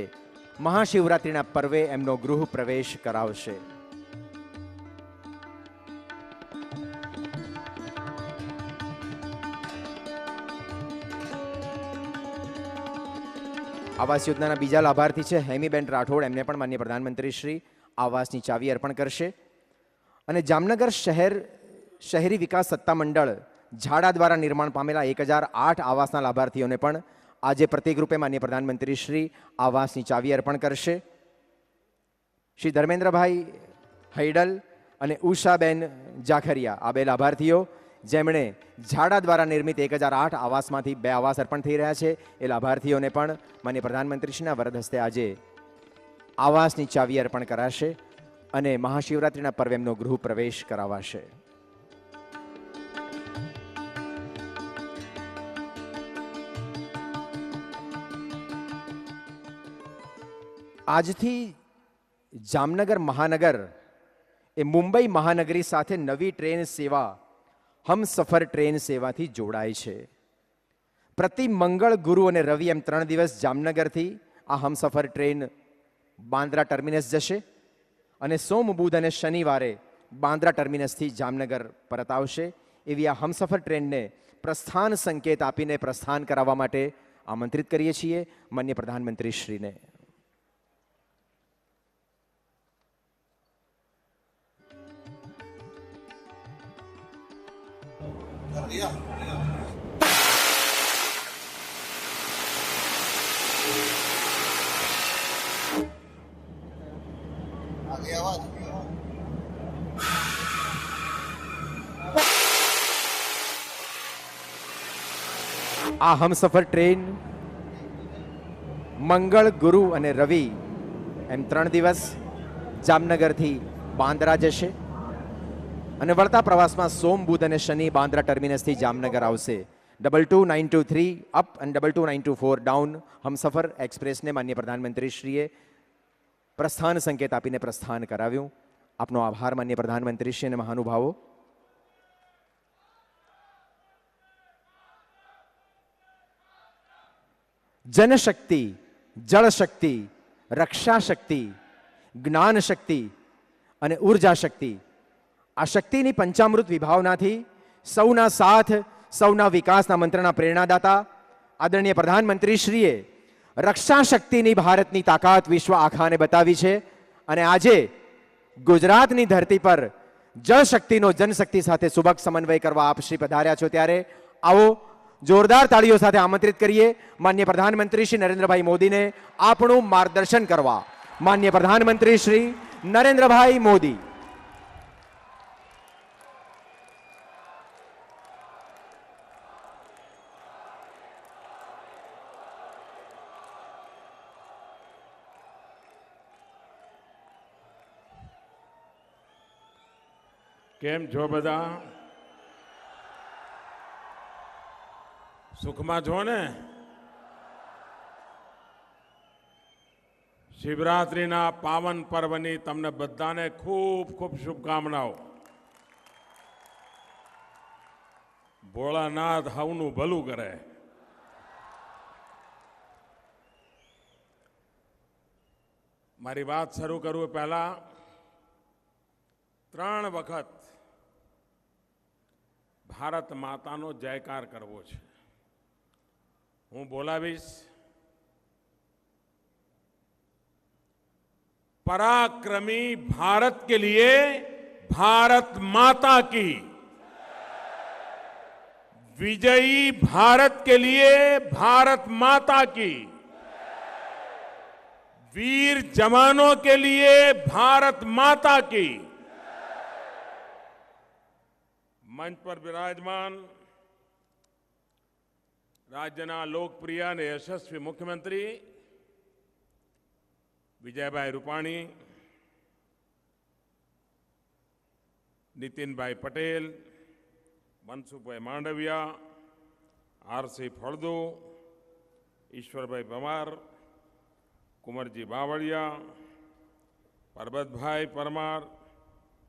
મહાશિવરાત્રિના પર્વે એમનો ગૃહ પ્રવેશ કરાવશે. આવાસ યોજનાના બીજા લાભાર્થી છે હેમીબેન રાઠોડ. એમને પણ માનનીય પ્રધાનમંત્રી શ્રી આવાસની ચાવી અર્પણ કરશે. અને જામનગર શહેરી વિકાસ સત્તા મંડળ ઝાડા દ્વારા નિર્માણ પામેલા 1008 આવાસના લાભાર્થીઓને પણ આજે પ્રતિક રૂપે માનનીય પ્રધાનમંત્રી શ્રી આવાસની ચાવી અર્પણ કરશે. શ્રી ધર્મેન્દ્રભાઈ હૈડલ અને ઉષાબેન જાખરિયા, આ 2 લાભાર્થીઓ જેમણે ઝાડા દ્વારા નિર્મિત 1008 આવાસમાંથી 2 આવાસ અર્પણ થઈ રહ્યા છે, એ લાભાર્થીઓને પણ માનનીય પ્રધાનમંત્રીશ્રીના વરદ હસ્તે આજે આવાસની ચાવી અર્પણ કરાશે અને મહાશિવરાત્રિના પર્વે એમનો ગૃહ પ્રવેશ કરાવાશે. આજથી જામનગર મહાનગર એ મુંબઈ મહાનગરી સાથે નવી ટ્રેન સેવા હમસફર ટ્રેન સેવાથી જોડાય છે. પ્રતિ મંગળ, ગુરુ અને રવિ એમ 3 દિવસ જામનગરથી આ હમસફર ટ્રેન બાંદ્રા ટર્મિનસ જશે અને સોમ, બુધ અને શનિવારે બાંદ્રા ટર્મિનસથી જામનગર પરત આવશે. એવી આ હમસફર ટ્રેનને પ્રસ્થાન સંકેત આપીને પ્રસ્થાન કરાવવા માટે આમંત્રિત કરીએ છીએ માનનીય પ્રધાનમંત્રીશ્રીને. આ હમસફર ટ્રેન મંગળ, ગુરુ અને રવિ એમ 3 દિવસ જામનગરથી બાંદ્રા જશે અને વળતા પ્રવાસમાં સોમ, બુધ અને શનિ બાંદ્રા ટર્મિનસથી જામનગર આવશે. 22923 અપ અને 22924 ડાઉન હમસફર એક્સપ્રેસને માનનીય પ્રધાનમંત્રીશ્રીએ પ્રસ્થાન સંકેત આપીને પ્રસ્થાન કરાવ્યું. આપનો આભાર માનનીય પ્રધાનમંત્રીશ્રી અને મહાનુભાવો. જનશક્તિ, જળશક્તિ, રક્ષા શક્તિ, જ્ઞાન શક્તિ અને ઉર્જા શક્તિ, આ શક્તિની પંચામૃત વિભાવનાથી સૌના સાથ, સૌના વિકાસના મંત્રના પ્રેરણાદાતા આદરણીય પ્રધાનમંત્રીશ્રીએ રક્ષા શક્તિની ભારતની તાકાત વિશ્વ આખાને બતાવી છે અને આજે ગુજરાતની ધરતી પર જળશક્તિનો જનશક્તિ સાથે સુભગ સમન્વય કરવા આપ શ્રી પધાર્યા છો, ત્યારે આવો જોરદાર તાળીઓ સાથે આમંત્રિત કરીએ માનનીય પ્રધાનમંત્રી શ્રી નરેન્દ્રભાઈ મોદીને આપણું માર્ગદર્શન કરવા. માનનીય પ્રધાનમંત્રી શ્રી નરેન્દ્રભાઈ મોદી. કેમ છો બધા? સુખમાં છો ને? શિવરાત્રિના પાવન પર્વની તમને બધાને ખૂબ ખૂબ શુભકામનાઓ. ભોળાનાથ હવનું ભલું કરે. મારી વાત શરૂ કરું પહેલા 3 વખત ભારત માતાનો જયકાર કરવો છે. હું બોલાવીશ. पराक्रमी भारत के लिए भारत माता की, विजयी भारत के लिए भारत माता की, वीर जवानों के लिए भारत माता की. मंच पर विराजमान राज्यना लोकप्रिय અને યશસ્વી મુખ્યમંત્રી વિજયભાઈ રૂપાણી, નીતિનભાઈ પટેલ, મનસુખભાઈ માંડવિયા, આરસી ફળદુ, ઈશ્વરભાઈ પરમાર, કુંવરજી બાવળિયા, પરબતભાઈ પરમાર,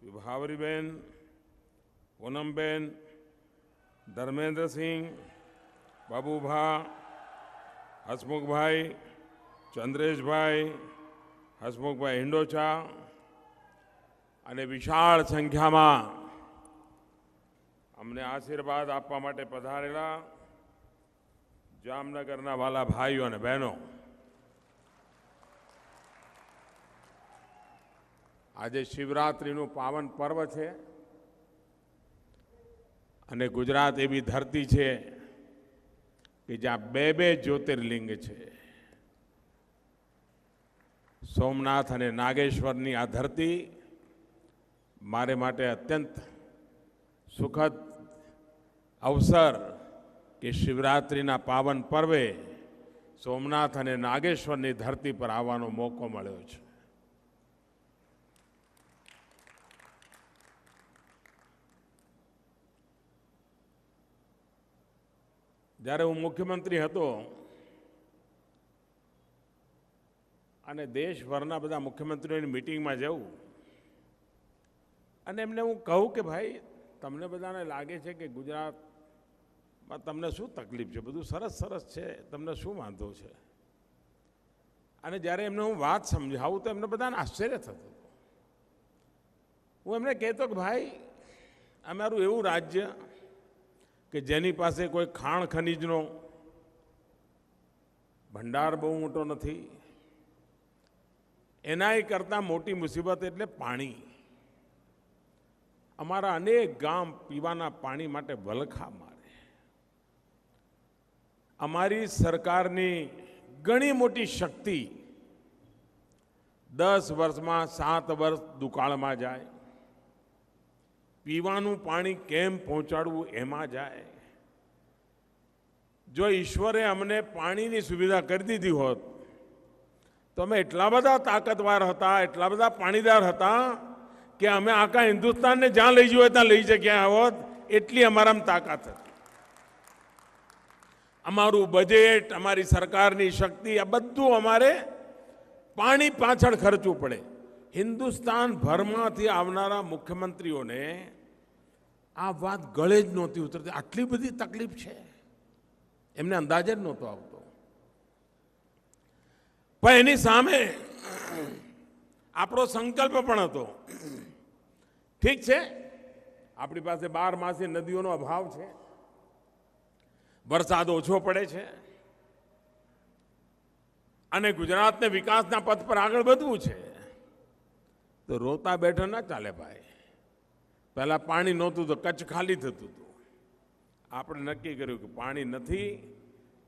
વિભાવરીબેન, પૂનમબેન, ધર્મેન્દ્રસિંહ, બાબુભા, હસમુખભાઈ, ચંદ્રેશભાઈ, હસમુખભાઈ હિંડોચા અને વિશાળ સંખ્યામાં અમને આશીર્વાદ આપવા માટે પધારેલા જામનગરના વાલા ભાઈઓ અને બહેનો, આજે શિવરાત્રિનું પાવન પર્વ છે અને ગુજરાત એવી ધરતી છે કે જ્યાં 2 જ્યોતિર્લિંગ છે. સોમનાથ અને નાગેશ્વરની આ ધરતી મારે માટે અત્યંત સુખદ અવસર કે શિવરાત્રિના પાવન પર્વે સોમનાથ અને નાગેશ્વરની ધરતી પર આવવાનો મોકો મળ્યો છે. જ્યારે હું મુખ્યમંત્રી હતો અને દેશભરના બધા મુખ્યમંત્રીઓની મિટિંગમાં જઉં અને એમને હું કહું કે ભાઈ તમને બધાને લાગે છે કે ગુજરાતમાં તમને શું તકલીફ છે, બધું સરસ સરસ છે, તમને શું વાંધો છે, અને જ્યારે એમને હું વાત સમજાવું તો એમને બધાને આશ્ચર્ય થતું. હું એમને કહેતો કે ભાઈ અમારું એવું રાજ્ય કે જેની પાસે કોઈ ખાણ ખનીજનો ભંડાર બહુ મોટો નથી, એનાય કરતાં મોટી મુસીબત એટલે પાણી. અમારા અનેક ગામ પીવાના પાણી માટે વલખા મારે. અમારી સરકારની ઘણી મોટી શક્તિ 10 વર્ષમાં 7 વર્ષ દુકાળમાં જાય, પીવાનું પાણી કેમ પહોંચાડવું એમાં જાય. જો ઈશ્વરે અમને પાણીની સુવિધા કરી દીધી હોત તો અમે એટલા બધા તાકાતવાર હતા, એટલા બધા પાણીદાર હતા કે અમે આખા હિન્દુસ્તાનને જ્યાં લઈ જવું ત્યાં લઈ જગ્યા હોત, એટલી અમારામાં તાકાત હતી. અમારું બજેટ, અમારી સરકારની શક્તિ, આ બધું અમારે પાણી પાછળ ખર્ચવું પડે. હિન્દુસ્તાન ભરમાંથી આવનારા મુખ્યમંત્રીઓને આ વાત ગળે જ નહોતી ઉતરતી. આટલી બધી તકલીફ છે એમને અંદાજ જ નહોતો આવતો. પણ એની સામે આપણો સંકલ્પ પણ હતો. ઠીક છે, આપણી પાસે 12 માસી નદીઓનો અભાવ છે, વરસાદ ઓછો પડે છે અને ગુજરાતને વિકાસના પથ પર આગળ વધવું છે, તો રોતા બેઠા ના ચાલે ભાઈ. પહેલા પાણી નહોતું તો કચ્છ ખાલી થતું હતું. આપણે નક્કી કર્યું કે પાણી નથી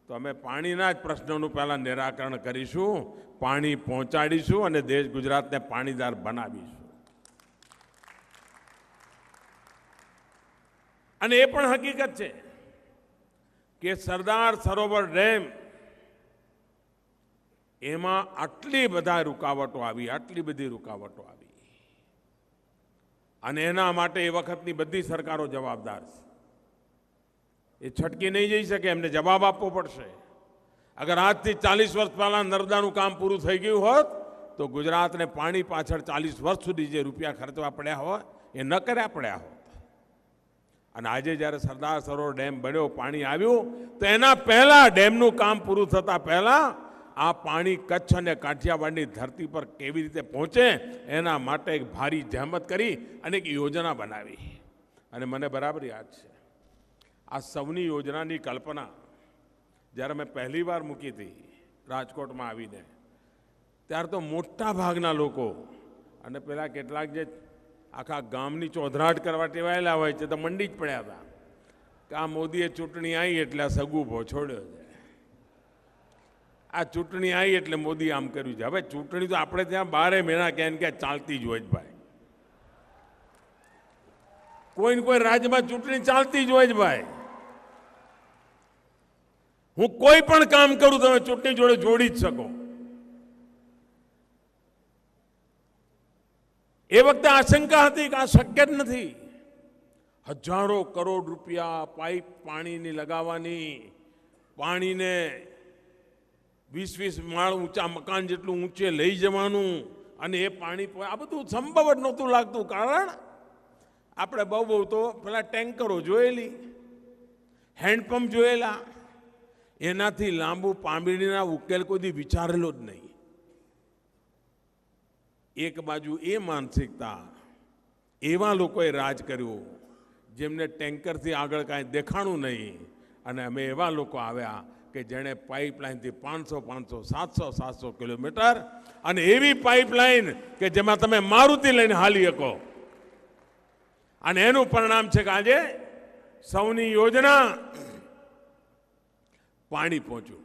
તો અમે પાણીના જ પ્રશ્નોનું પહેલા નિરાકરણ કરીશું, પાણી પહોંચાડીશું અને દેશ ગુજરાતને પાણીદાર બનાવીશું. અને એ પણ હકીકત છે કે સરદાર સરોવર ડેમ એમાં આટલી બધા રૂકાવટો આવી, આટલી બધી રૂકાવટો આવી, અને એના માટે એ વખતની બધી સરકારો જવાબદાર છે. એ છટકી નહીં જઈ શકે, એમને જવાબ આપવો પડશે. અગર આજથી 40 વર્ષ પહેલા નર્મદાનું કામ પૂરું થઈ ગયું હોત તો ગુજરાતને પાણી પાછળ 40 વર્ષ સુધી જે રૂપિયા ખર્ચવા પડ્યા હોય એ ન કર્યા પડ્યા હોત. અને આજે જ્યારે સરદાર સરોવર ડેમ બન્યો, પાણી આવ્યું, તો એના પહેલા ડેમનું કામ પૂરું થતા પહેલા આ પાણી કચ્છ અને કાઠિયાવાડની ધરતી પર કેવી રીતે પહોંચે એના માટે એક ભારી જહેમત કરી અને એક યોજના બનાવી. અને મને બરાબર યાદ છે આ સૌની યોજનાની કલ્પના જ્યારે મેં પહેલી વાર મૂકી હતી રાજકોટમાં આવીને, ત્યારે તો મોટા ભાગના લોકો અને પેલા કેટલાક જે આખા ગામની ચોધરાટ કરવા ટેવાયેલા હોય છે તો મંડી જ પડ્યા હતા કે આ મોદીએ ચૂંટણી આવી એટલે આ સગુભો છોડ્યો છે, આ ચૂંટણી આવી એટલે મોદી આમ કર્યું છે. હવે ચૂંટણી તો આપણે ત્યાં 12 મહિના ક્યાં ક્યાં ચાલતી જ હોય જ ભાઈ. કોઈ ને કોઈ રાજ્યમાં ચૂંટણી ચાલતી જ હોય જ ભાઈ. હું કોઈ પણ કામ કરું તમે ચૂંટણી જોડે જોડી જ શકો. એ વખતે આશંકા હતી કે આ શક્ય જ નથી. હજારો કરોડ રૂપિયા પાઇપ પાણીની લગાવવાની, પાણીને 20-20 માળ ઊંચા મકાન જેટલું ઊંચે લઈ જવાનું, અને એ પાણી આ બધું સંભવ જ નહોતું લાગતું. કારણ આપણે બહુ તો પેલા ટેન્કરો જોયેલી, હેન્ડપંપ જોયેલા, એનાથી લાંબુ પાણીના ઉકેલ કોઈ વિચારેલો જ નહીં. એક બાજુ એ માનસિકતા, એવા લોકોએ રાજ કર્યું જેમને ટેન્કરથી આગળ કાંઈ દેખાણું નહીં, અને અમે એવા લોકો આવ્યા કે જેણે પાઇપલાઇનથી 500, 700 કિલોમીટર, અને એવી પાઇપલાઇન કે જેમાં તમે મારુતિ લઈને હાલી શકો. અને એનું પરિણામ છે કે આજે સૌની યોજના પાણી પહોંચ્યું.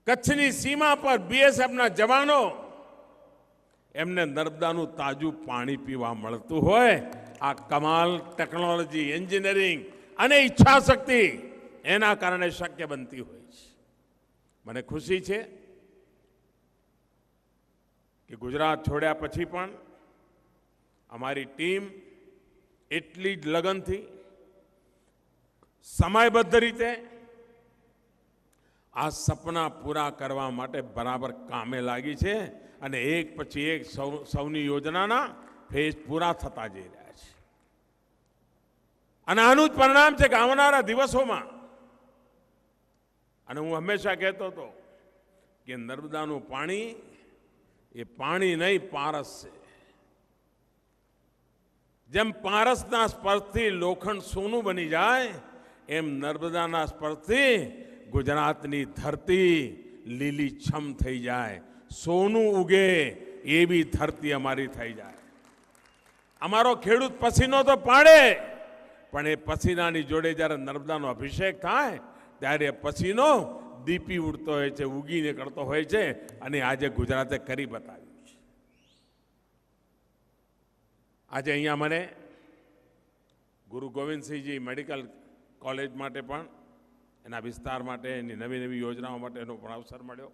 કચ્છની સીમા પર બીએસએફના જવાનો એમને નર્મદાનું તાજું પાણી પીવા મળતું હોય, આ કમાલ ટેકનોલોજી, એન્જિનિયરિંગ અને ઈચ્છા શક્તિ એના કારણે શક્ય બનતી હોય છે. મને ખુશી છે કે ગુજરાત છોડ્યા પછી પણ અમારી ટીમ એટલી જ લગનથી, સમયબદ્ધ રીતે આ સપના પૂરા કરવા માટે બરાબર કામે લાગી છે અને એક પછી એક સૌની યોજનાના ફેઝ પૂરા થતા જઈ રહ્યા છે. અને આનું જ પરિણામ છે કે આવનારા દિવસોમાં, અને હું હંમેશા કહેતો હતો કે નર્મદાનું પાણી એ પાણી નહીં, પારસ છે. જેમ પારસના સ્પર્શથી લોખંડ સોનું બની જાય, એમ નર્મદાના સ્પર્શથી ગુજરાતની ધરતી લીલીછમ થઈ જાય, સોનું ઉગે એવી ધરતી અમારી થઈ જાય. અમારો ખેડૂત પસીનો તો પાડે, પણ એ પસીનાની જોડે જ્યારે નર્મદાનો અભિષેક થાય ત્યારે પસીનો દીપી ઉડતો હોય છે, ઉગી નીકળતો હોય છે, અને આજે ગુજરાતે કરી બતાવ્યું છે. આજે અહીંયા મને ગુરુ ગોવિંદસિંહજી મેડિકલ કોલેજ માટે પણ, એના વિસ્તાર માટે, એની નવી નવી યોજનાઓ માટેનો પણ અવસર મળ્યો.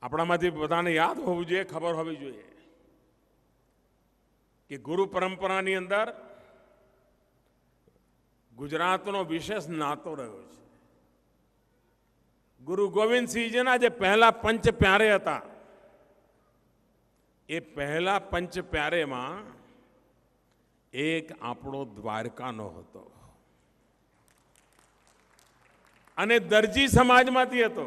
આપણામાંથી બધાને યાદ હોવું જોઈએ, ખબર હોવી જોઈએ કે ગુરુ પરંપરાની અંદર ગુજરાતનો વિશેષ નાતો રહ્યો છે. ગુરુ ગોવિંદસિંહજીના જે પહેલા પંચ પ્યારે હતા, એ પહેલા પંચ પ્યારેમાં એક આપણો દ્વારકાનો હતો, અને દરજી સમાજમાંથી હતો.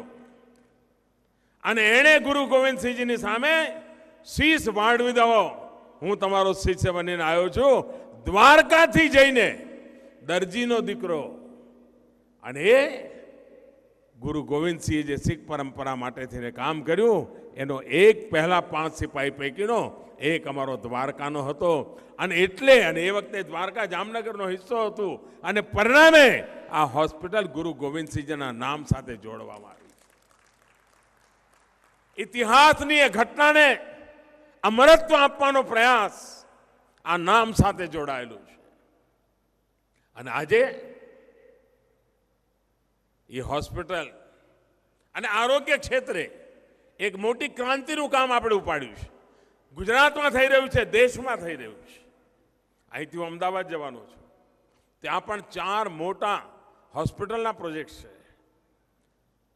અને એણે ગુરુ ગોવિંદસિંહજીની સામે શીશ વાળવી દો, હું તમારો શિષ્ય બનીને આવ્યો છું, દ્વારકાથી જઈને દરજીનો દીકરો. અને એ ગુરુ ગોવિંદસિંહે જે શીખ પરંપરા માટે થઈને કામ કર્યું, એનો એક પહેલા 5 સિપાહી પૈકીનો એક અમારો દ્વારકાનો હતો. અને એટલે, અને એ વખતે દ્વારકા જામનગરનો હિસ્સો હતું, અને પરિણામે આ હોસ્પિટલ ગુરુ ગોવિંદસિંહજીના નામ સાથે જોડવામાં આવી. ઇતિહાસની એ ઘટનાને અમરત્વ આપવાનો પ્રયાસ આ નામ સાથે જોડાયેલું છે. અને આજે એ હોસ્પિટલ અને આરોગ્ય ક્ષેત્રે એક મોટી ક્રાંતિનું કામ આપણે ઉપાડ્યું છે. ગુજરાતમાં થઈ રહ્યું છે, દેશમાં થઈ રહ્યું છે. અહીંથી હું અમદાવાદ જવાનો છું, ત્યાં પણ 4 મોટા હોસ્પિટલના પ્રોજેક્ટ છે.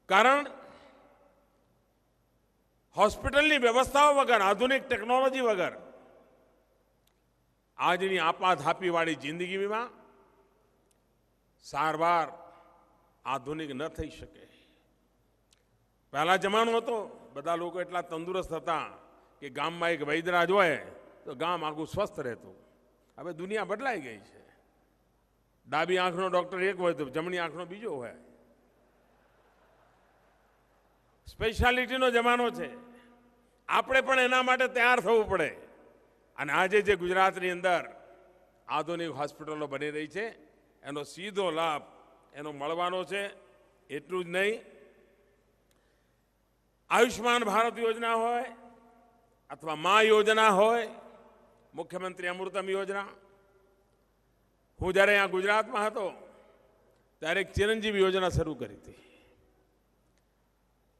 કારણ હોસ્પિટલની વ્યવસ્થાઓ વગર, આધુનિક ટેકનોલોજી વગર આજની આપાધાપીવાળી જિંદગીમાં સારવાર આધુનિક ન થઈ શકે. પહેલા જમાનો હતો, બધા લોકો એટલા તંદુરસ્ત હતા કે ગામમાં એક વૈદરાજ હોય તો ગામ આખું સ્વસ્થ રહેતું. હવે દુનિયા બદલાઈ ગઈ છે. ડાબી આંખનો ડોક્ટર એક હોય તો જમણી આંખનો બીજો હોય. સ્પેશિયાલિટીનો જમાનો છે. આપણે પણ એના માટે તૈયાર થવું પડે. અને આજે જે ગુજરાતની અંદર આધુનિક હોસ્પિટલો બની રહી છે, એનો સીધો લાભ એનો મળવાનો છે. એટલું જ નહીં, આયુષ્માન ભારત યોજના હોય અથવા મા યોજના હોય, મુખ્યમંત્રી અમૃતમ યોજના. હું જ્યારે અહીંયા ગુજરાતમાં હતો ત્યારે એક ચિરંજીવી યોજના શરૂ કરી હતી,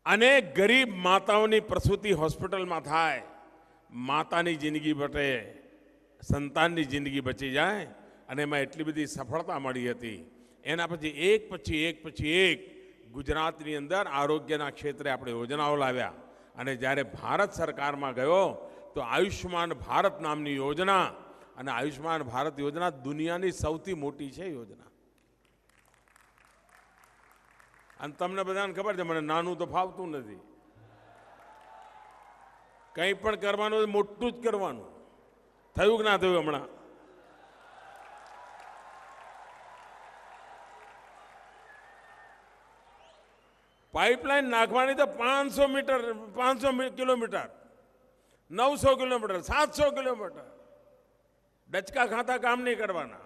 અને ગરીબ માતાઓની પ્રસૂતિ હોસ્પિટલમાં થાય, માતાની જિંદગી બચે, સંતાનની જિંદગી બચી જાય, અને એમાં એટલી બધી સફળતા મળી હતી. એના પછી એક પછી એક ગુજરાતની અંદર આરોગ્યના ક્ષેત્રે આપણે યોજનાઓ લાવ્યા. અને જ્યારે ભારત સરકારમાં ગયો તો આયુષ્માન ભારત નામની યોજના, અને આયુષ્માન ભારત યોજના દુનિયાની સૌથી મોટી છે યોજના. અને તમને બધાને ખબર છે, મને નાનું તો ફાવતું નથી. કંઈ પણ કરવાનું મોટું જ કરવાનું. થયું કે ના થયું? હમણાં પાઇપલાઇન નાખવાની તો 500 કિલોમીટર, 900 કિલોમીટર, 700 કિલોમીટર. ડચકા ખાતા કામ નહીં કરવાના.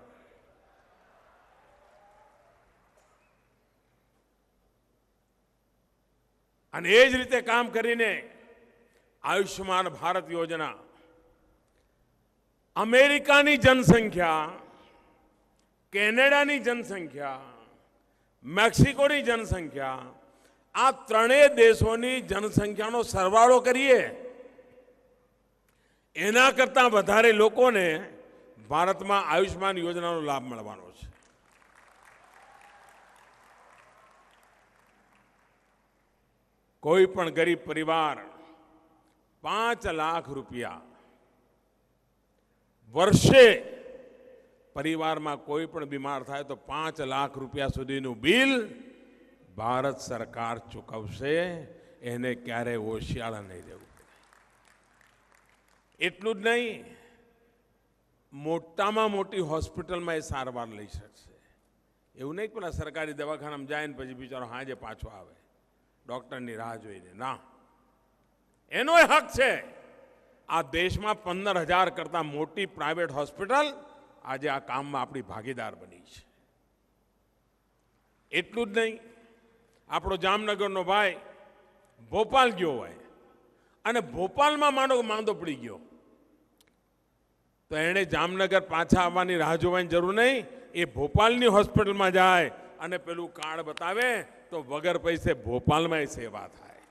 અને એ જ રીતે કામ કરીને આયુષ્યમાન ભારત યોજના અમેરિકાની જનસંખ્યા, કેનેડાની જનસંખ્યા, મેક્સિકોની જનસંખ્યા, આ ત્રણેય દેશોની જનસંખ્યાનો સરવાળો કરીએ એના કરતાં વધારે લોકોને ભારતમાં આયુષ્યમાન યોજનાનો લાભ મળવાનો છે. કોઈ પણ ગરીબ પરિવાર 5 લાખ રૂપિયા વર્ષે, પરિવારમાં કોઈ પણ બીમાર થાય તો 5 લાખ રૂપિયા સુધીનું બિલ ભારત સરકાર ચૂકવશે. એને ક્યારેય ઓશિયાળા નહીં રહેવું પડે. એટલું જ નહીં, મોટામાં મોટી હોસ્પિટલમાં એ સારવાર લઈ શકશે. એવું નહીં કે પેલા સરકારી દવાખાનામાં જાય ને પછી બિચારો હાજે પાછો આવે ડોક્ટરની રાહ જોઈને. ના, એનો હક છે. આ દેશમાં 15,000 કરતાં મોટી પ્રાઇવેટ હોસ્પિટલ આજે આ કામમાં આપણી ભાગીદાર બની છે. એટલું જ નહીં, આપણો જામનગરનો ભાઈ ભોપાલ ગયો હોય અને ભોપાલમાં માનો માંદો પડી ગયો તો એણે જામનગર પાછા આવવાની રાહ જોવાની જરૂર નહીં. એ ભોપાલની હોસ્પિટલમાં જાય અને પેલું કાર્ડ બતાવે તો વગર પૈસે ભોપાલમાં સેવા થાય.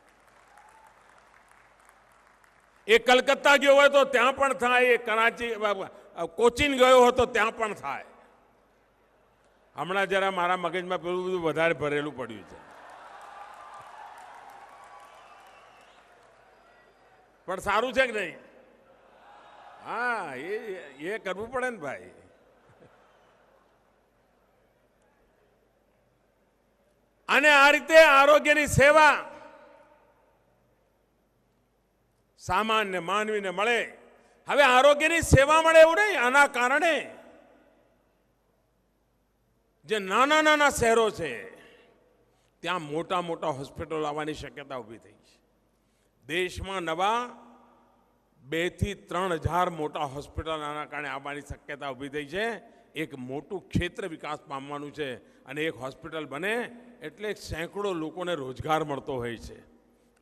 એ કલકત્તા ગયો હોય તો ત્યાં પણ થાય. એ કરાચી, કોચીન ગયો હોય તો ત્યાં પણ થાય. હમણાં જરા મારા મગજમાં પેલું બધું વધારે ભરેલું પડ્યું છે, પણ સારું છે કે નહીં? હા, એ કરવું પડે ને ભાઈ. અને આ રીતે આરોગ્યની સેવા સામાન્ય માનવીને મળે. હવે આરોગ્યની સેવા મળે એવું નહીં, આના કારણે જે નાના નાના શહેરો છે ત્યાં મોટા મોટા હોસ્પિટલ આવવાની શક્યતા ઊભી થઈ છે. દેશમાં નવા 2 થી 3 હજાર મોટા હોસ્પિટલ આના કારણે આવવાની શક્યતા ઊભી થઈ છે. એક મોટું ક્ષેત્ર વિકાસ પામવાનું છે અને એક હોસ્પિટલ બને એટલે સેંકડો લોકોને રોજગાર મળતો હોય છે.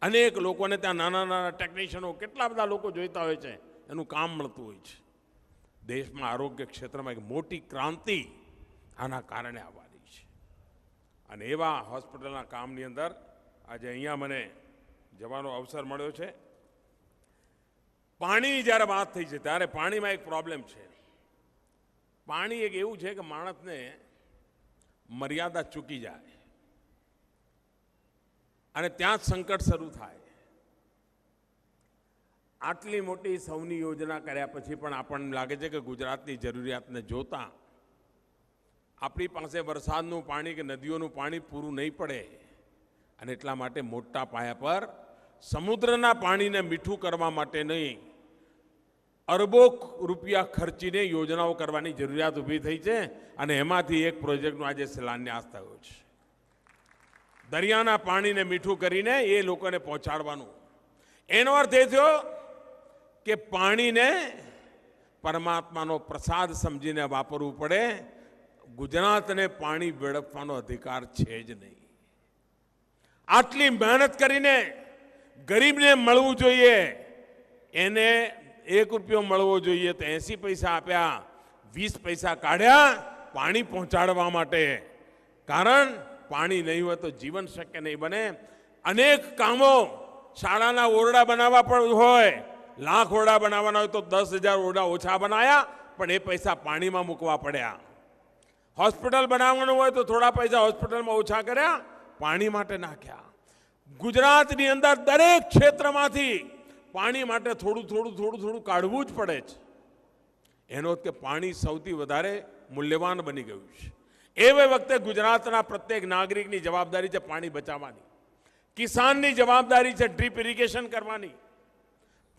અનેક લોકોને ત્યાં નાના નાના ટેકનિશિયનો, કેટલા બધા લોકો જોઈતા હોય છે, એનું કામ મળતું હોય છે. દેશમાં આરોગ્ય ક્ષેત્રમાં એક મોટી ક્રાંતિ આના કારણે આવવાની છે. અને એવા હોસ્પિટલના કામની અંદર આજે અહીંયા મને જવાનો અવસર મળ્યો છે. પાણીની જ્યારે વાત થઈ છે ત્યારે પાણીમાં એક પ્રોબ્લેમ છે. પાણી એક એવું છે કે માણસને મર્યાદા ચૂકી જાય અને ત્યાં જ સંકટ શરૂ થાય. આટલી મોટી સૌની યોજના કર્યા પછી પણ આપણને લાગે છે કે ગુજરાતની જરૂરિયાતને જોતા આપણી પાસે વરસાદનું પાણી કે નદીઓનું પાણી પૂરું નહીં પડે અને એટલા માટે મોટા પાયા પર સમુદ્રના પાણીને મીઠું કરવા માટે નહીં, અરબો રૂપિયા ખર્ચીને યોજનાઓ કરવાની જરૂરિયાત ઊભી થઈ છે. અને એમાંથી એક પ્રોજેક્ટનો આજે શિલાન્યાસ થયો છે. દરિયાના પાણીને મીઠું કરીને એ લોકોને પહોંચાડવાનું. એનો અર્થ એ થયો કે પાણીને પરમાત્માનો પ્રસાદ સમજીને વાપરવું પડે. ગુજરાતને પાણી વેડફવાનો અધિકાર છે જ નહીં. આટલી મહેનત કરીને ગરીબને મળવું જોઈએ, એને 1 રૂપિયો મળવો જોઈએ તો 80 પૈસા આપ્યા, 20 પૈસા કાઢ્યા પાણી પહોંચાડવા માટે. કારણ પાણી નહીં હોય તો જીવન શક્ય નહીં બને. અનેક કામો, શાળાના ઓરડા બનાવવા પણ હોય, લાખ ઓરડા બનાવવાના હોય તો 10,000 ઓરડા ઓછા બનાયા, પણ એ પૈસા પાણીમાં મૂકવા પડ્યા. હોસ્પિટલ બનાવવાનું હોય તો થોડા પૈસા હોસ્પિટલમાં ઓછા કર્યા, પાણી માટે નાખ્યા. ગુજરાતની અંદર દરેક ક્ષેત્રમાંથી પાણી માટે થોડું કાઢવું જ પડે છે. એનો અર્થ કે પાણી સૌથી વધારે મૂલ્યવાન બની ગયું છે. એવે વખતે ગુજરાતના પ્રત્યેક નાગરિકની જવાબદારી છે પાણી બચાવવાની. કિસાનની જવાબદારી છે ડ્રીપ ઇરિગેશન કરવાની.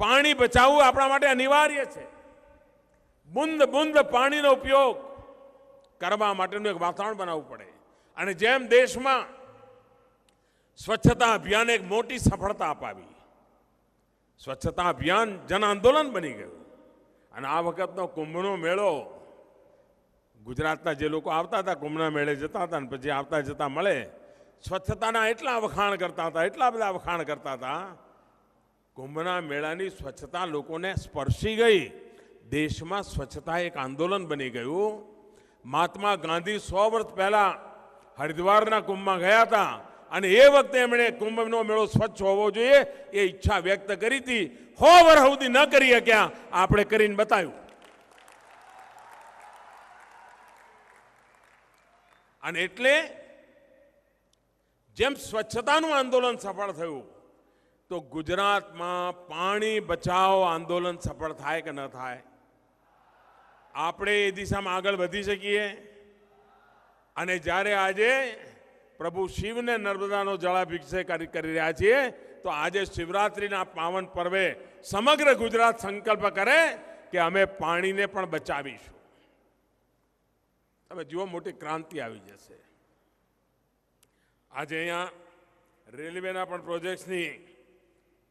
પાણી બચાવવું આપણા માટે અનિવાર્ય છે. બુંદ બુંદ પાણીનો ઉપયોગ કરવા માટેનું એક વાતાવરણ બનાવવું પડે. અને જેમ દેશમાં સ્વચ્છતા અભિયાન એક મોટી સફળતા અપાવી, સ્વચ્છતા અભિયાન જન આંદોલન બની ગયું. અને આ વખતનો કુંભનો મેળો, ગુજરાતના જે લોકો આવતા હતા કુંભના મેળે જતા હતા અને પછી આવતા જતા મળે, સ્વચ્છતાના એટલા વખાણ કરતા હતા, એટલા બધા વખાણ કરતા હતા. કુંભના મેળાની સ્વચ્છતા લોકોને સ્પર્શી ગઈ. દેશમાં સ્વચ્છતા એક આંદોલન બની ગયું. મહાત્મા ગાંધી 100 વર્ષ પહેલા હરિદ્વારના કુંભમાં ગયા હતા અને એ વખતે એમણે કુંભનો મેળો સ્વચ્છ હોવો જોઈએ એ ઈચ્છા વ્યક્ત કરી હતી. 100 વર્ષ સુધી ન કરી શક્યા, આપણે કરીને બતાવ્યું. અને એટલે જેમ સ્વચ્છતાનું આંદોલન સફળ થયું, તો ગુજરાતમાં પાણી બચાવ આંદોલન સફળ થાય કે ન થાય? આપણે એ દિશામાં આગળ વધી શકીએ. અને જ્યારે આજે પ્રભુ શિવને નર્મદાનો જળાભિષેક કરી રહ્યા છીએ, તો આજે શિવરાત્રિના પાવન પર્વે સમગ્ર ગુજરાત સંકલ્પ કરે કે અમે પાણીને પણ બચાવીશું. તમે જુઓ, મોટી ક્રાંતિ આવી જશે. આજે અહીંયા રેલવેના પણ પ્રોજેક્ટ્સની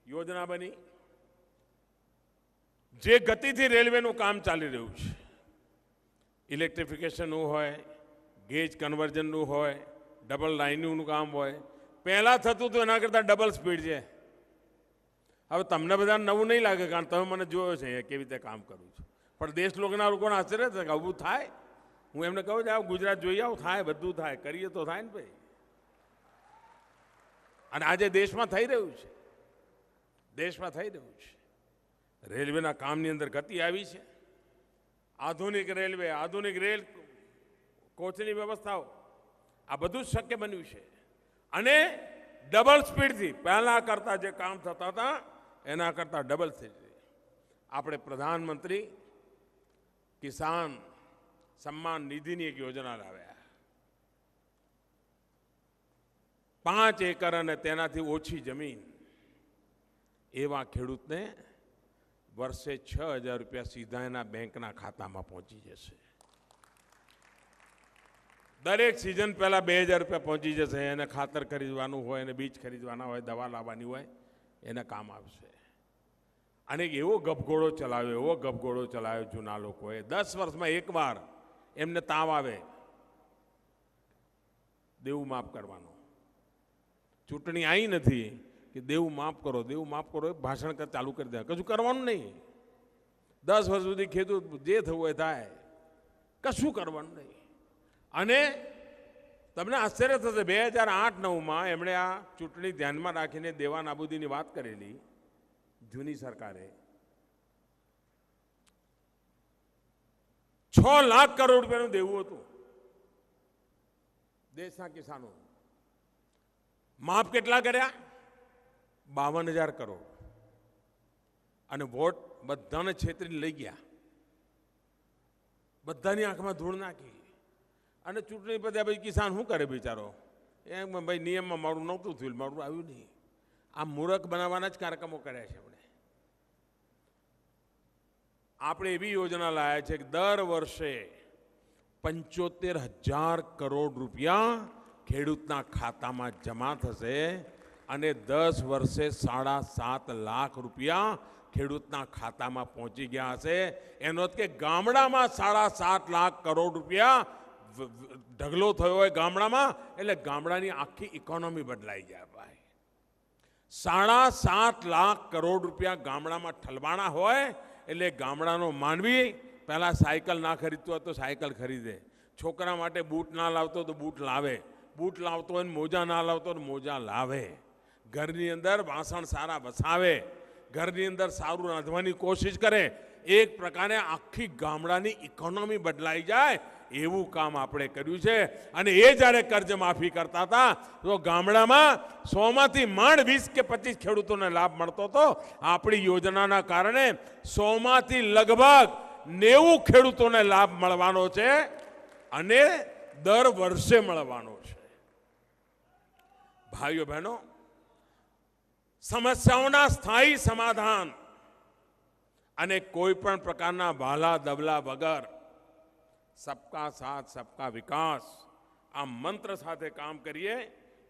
યોજના બની. જે ગતિથી રેલવેનું કામ ચાલી રહ્યું છે, ઇલેક્ટ્રિફિકેશનનું હોય, ગેજ કન્વર્ઝનનું હોય, ડબલ લાઇનનું કામ હોય. પહેલાં થતું હતું એના કરતાં ડબલ સ્પીડ છે. હવે તમને બધાને નવું નહીં લાગે, કારણ તમે મને જોયો છે કેવી રીતે કામ કરું છું. પણ દેશ લોકોને આશ્ચર્ય છે કે આવું થાય. હું એમને કહું છું, ગુજરાત જોઈ આવું, થાય, બધું થાય, કરીએ તો થાય ને ભાઈ. અને આજે દેશમાં થઈ રહ્યું છે, દેશમાં થઈ રહ્યું છે. રેલવેના કામની અંદર ગતિ આવી છે. આધુનિક રેલવે, આધુનિક રેલ કોચની વ્યવસ્થાઓ, આ બધું શક્ય બન્યું છે. અને ડબલ સ્પીડથી પહેલા કરતા જે કામ થતા હતા એના કરતા ડબલ થઈ જાય. આપણે પ્રધાનમંત્રી કિસાન સન્માન નિધિની એક યોજના લાવ્યા. 5 એકર અને તેનાથી ઓછી જમીન એવા ખેડૂતને વર્ષે 6,000 રૂપિયા સીધા એના બેંકના ખાતામાં પહોંચી જશે. દરેક સિઝન પહેલા 2,000 રૂપિયા પહોંચી જશે. એને ખાતર ખરીદવાનું હોય, એને બીજ ખરીદવાના હોય, દવા લાવવાની હોય, એને કામ આવશે. અને એવો ગભગોળો ચલાવ્યો જૂના લોકોએ. 10 વર્ષમાં એકવાર એમને તાવ આવે, દેવું માફ કરવાનું. ચૂંટણી આવી નથી કે દેવું માફ કરો, દેવું માફ કરો, ભાષણ ચાલુ કરી દે, કશું કરવાનું નહીં. 10 વર્ષ સુધી ખેડૂત જે થવું હોય થાય, કશું કરવાનું નહીં. અને તમને આશ્ચર્ય થશે, 2008-9માં એમણે આ ચૂંટણી ધ્યાનમાં રાખીને દેવા નાબૂદીની વાત કરેલી જૂની સરકારે. 6 લાખ કરોડ રૂપિયાનું દેવું હતું દેશના કિસાનો. માફ કેટલા કર્યા? 52,000 કરોડ. અને વોટ બધાને છેતરીને લઈ ગયા, બધાની આંખમાં ધૂળ નાખી. અને ચૂંટણી પત્યા પછી કિસાન શું કરે બિચારો? એમ ભાઈ નિયમમાં મારું નહોતું થયું, મારું આવ્યું નહીં. આ મૂર્ખ બનાવવાના જ કાર્યક્રમો કર્યા છે એમણે. આપણે એવી યોજના લાયા છે કે દર વર્ષે 75,000 કરોડ રૂપિયા ખેડૂતના ખાતામાં જમા થશે. અને 10 વર્ષે 7.5 લાખ રૂપિયા ખેડૂતના ખાતામાં પહોંચી ગયા હશે. એનો અર્થ કે ગામડામાં 7.5 લાખ કરોડ રૂપિયા ઢગલો થયો હોય ગામડામાં, એટલે ગામડાની આખી ઇકોનોમી બદલાઈ જાય ભાઈ. 7.5 લાખ કરોડ રૂપિયા ગામડામાં ઠલવાણા હોય એટલે ગામડાનો માનવી પહેલા સાયકલ ના ખરીદતો હોય તો સાયકલ ખરીદે, છોકરા માટે બૂટ ના લાવતો તો બૂટ લાવે, બૂટ લાવતો હોય મોજા ના લાવતો તો મોજા લાવે, ઘરની અંદર વાસણ સારા વસાવે, ઘરની અંદર સારું રાંધવાની કોશિશ કરે. એક પ્રકારે આખી ગામડાની ઇકોનોમી બદલાઈ જાય એવું કામ આપણે કર્યું છે. અને એ જ્યારે કર્જ માફી કરતા હતા તો ગામડામાં 100માંથી માંડ 20 કે 25 ખેડૂતોને લાભ મળતો હતો. આપણી યોજનાના કારણે 100માંથી લગભગ 90 ખેડૂતોને લાભ મળવાનો છે અને દર વર્ષે મળવાનો છે. ભાઈઓ બહેનો, સમસ્યાઓના સ્થાયી સમાધાન અને કોઈ પણ પ્રકારના ભાલા દબલા વગર સબકા સાથ સબકા વિકાસ આ મંત્ર સાથે કામ કરીએ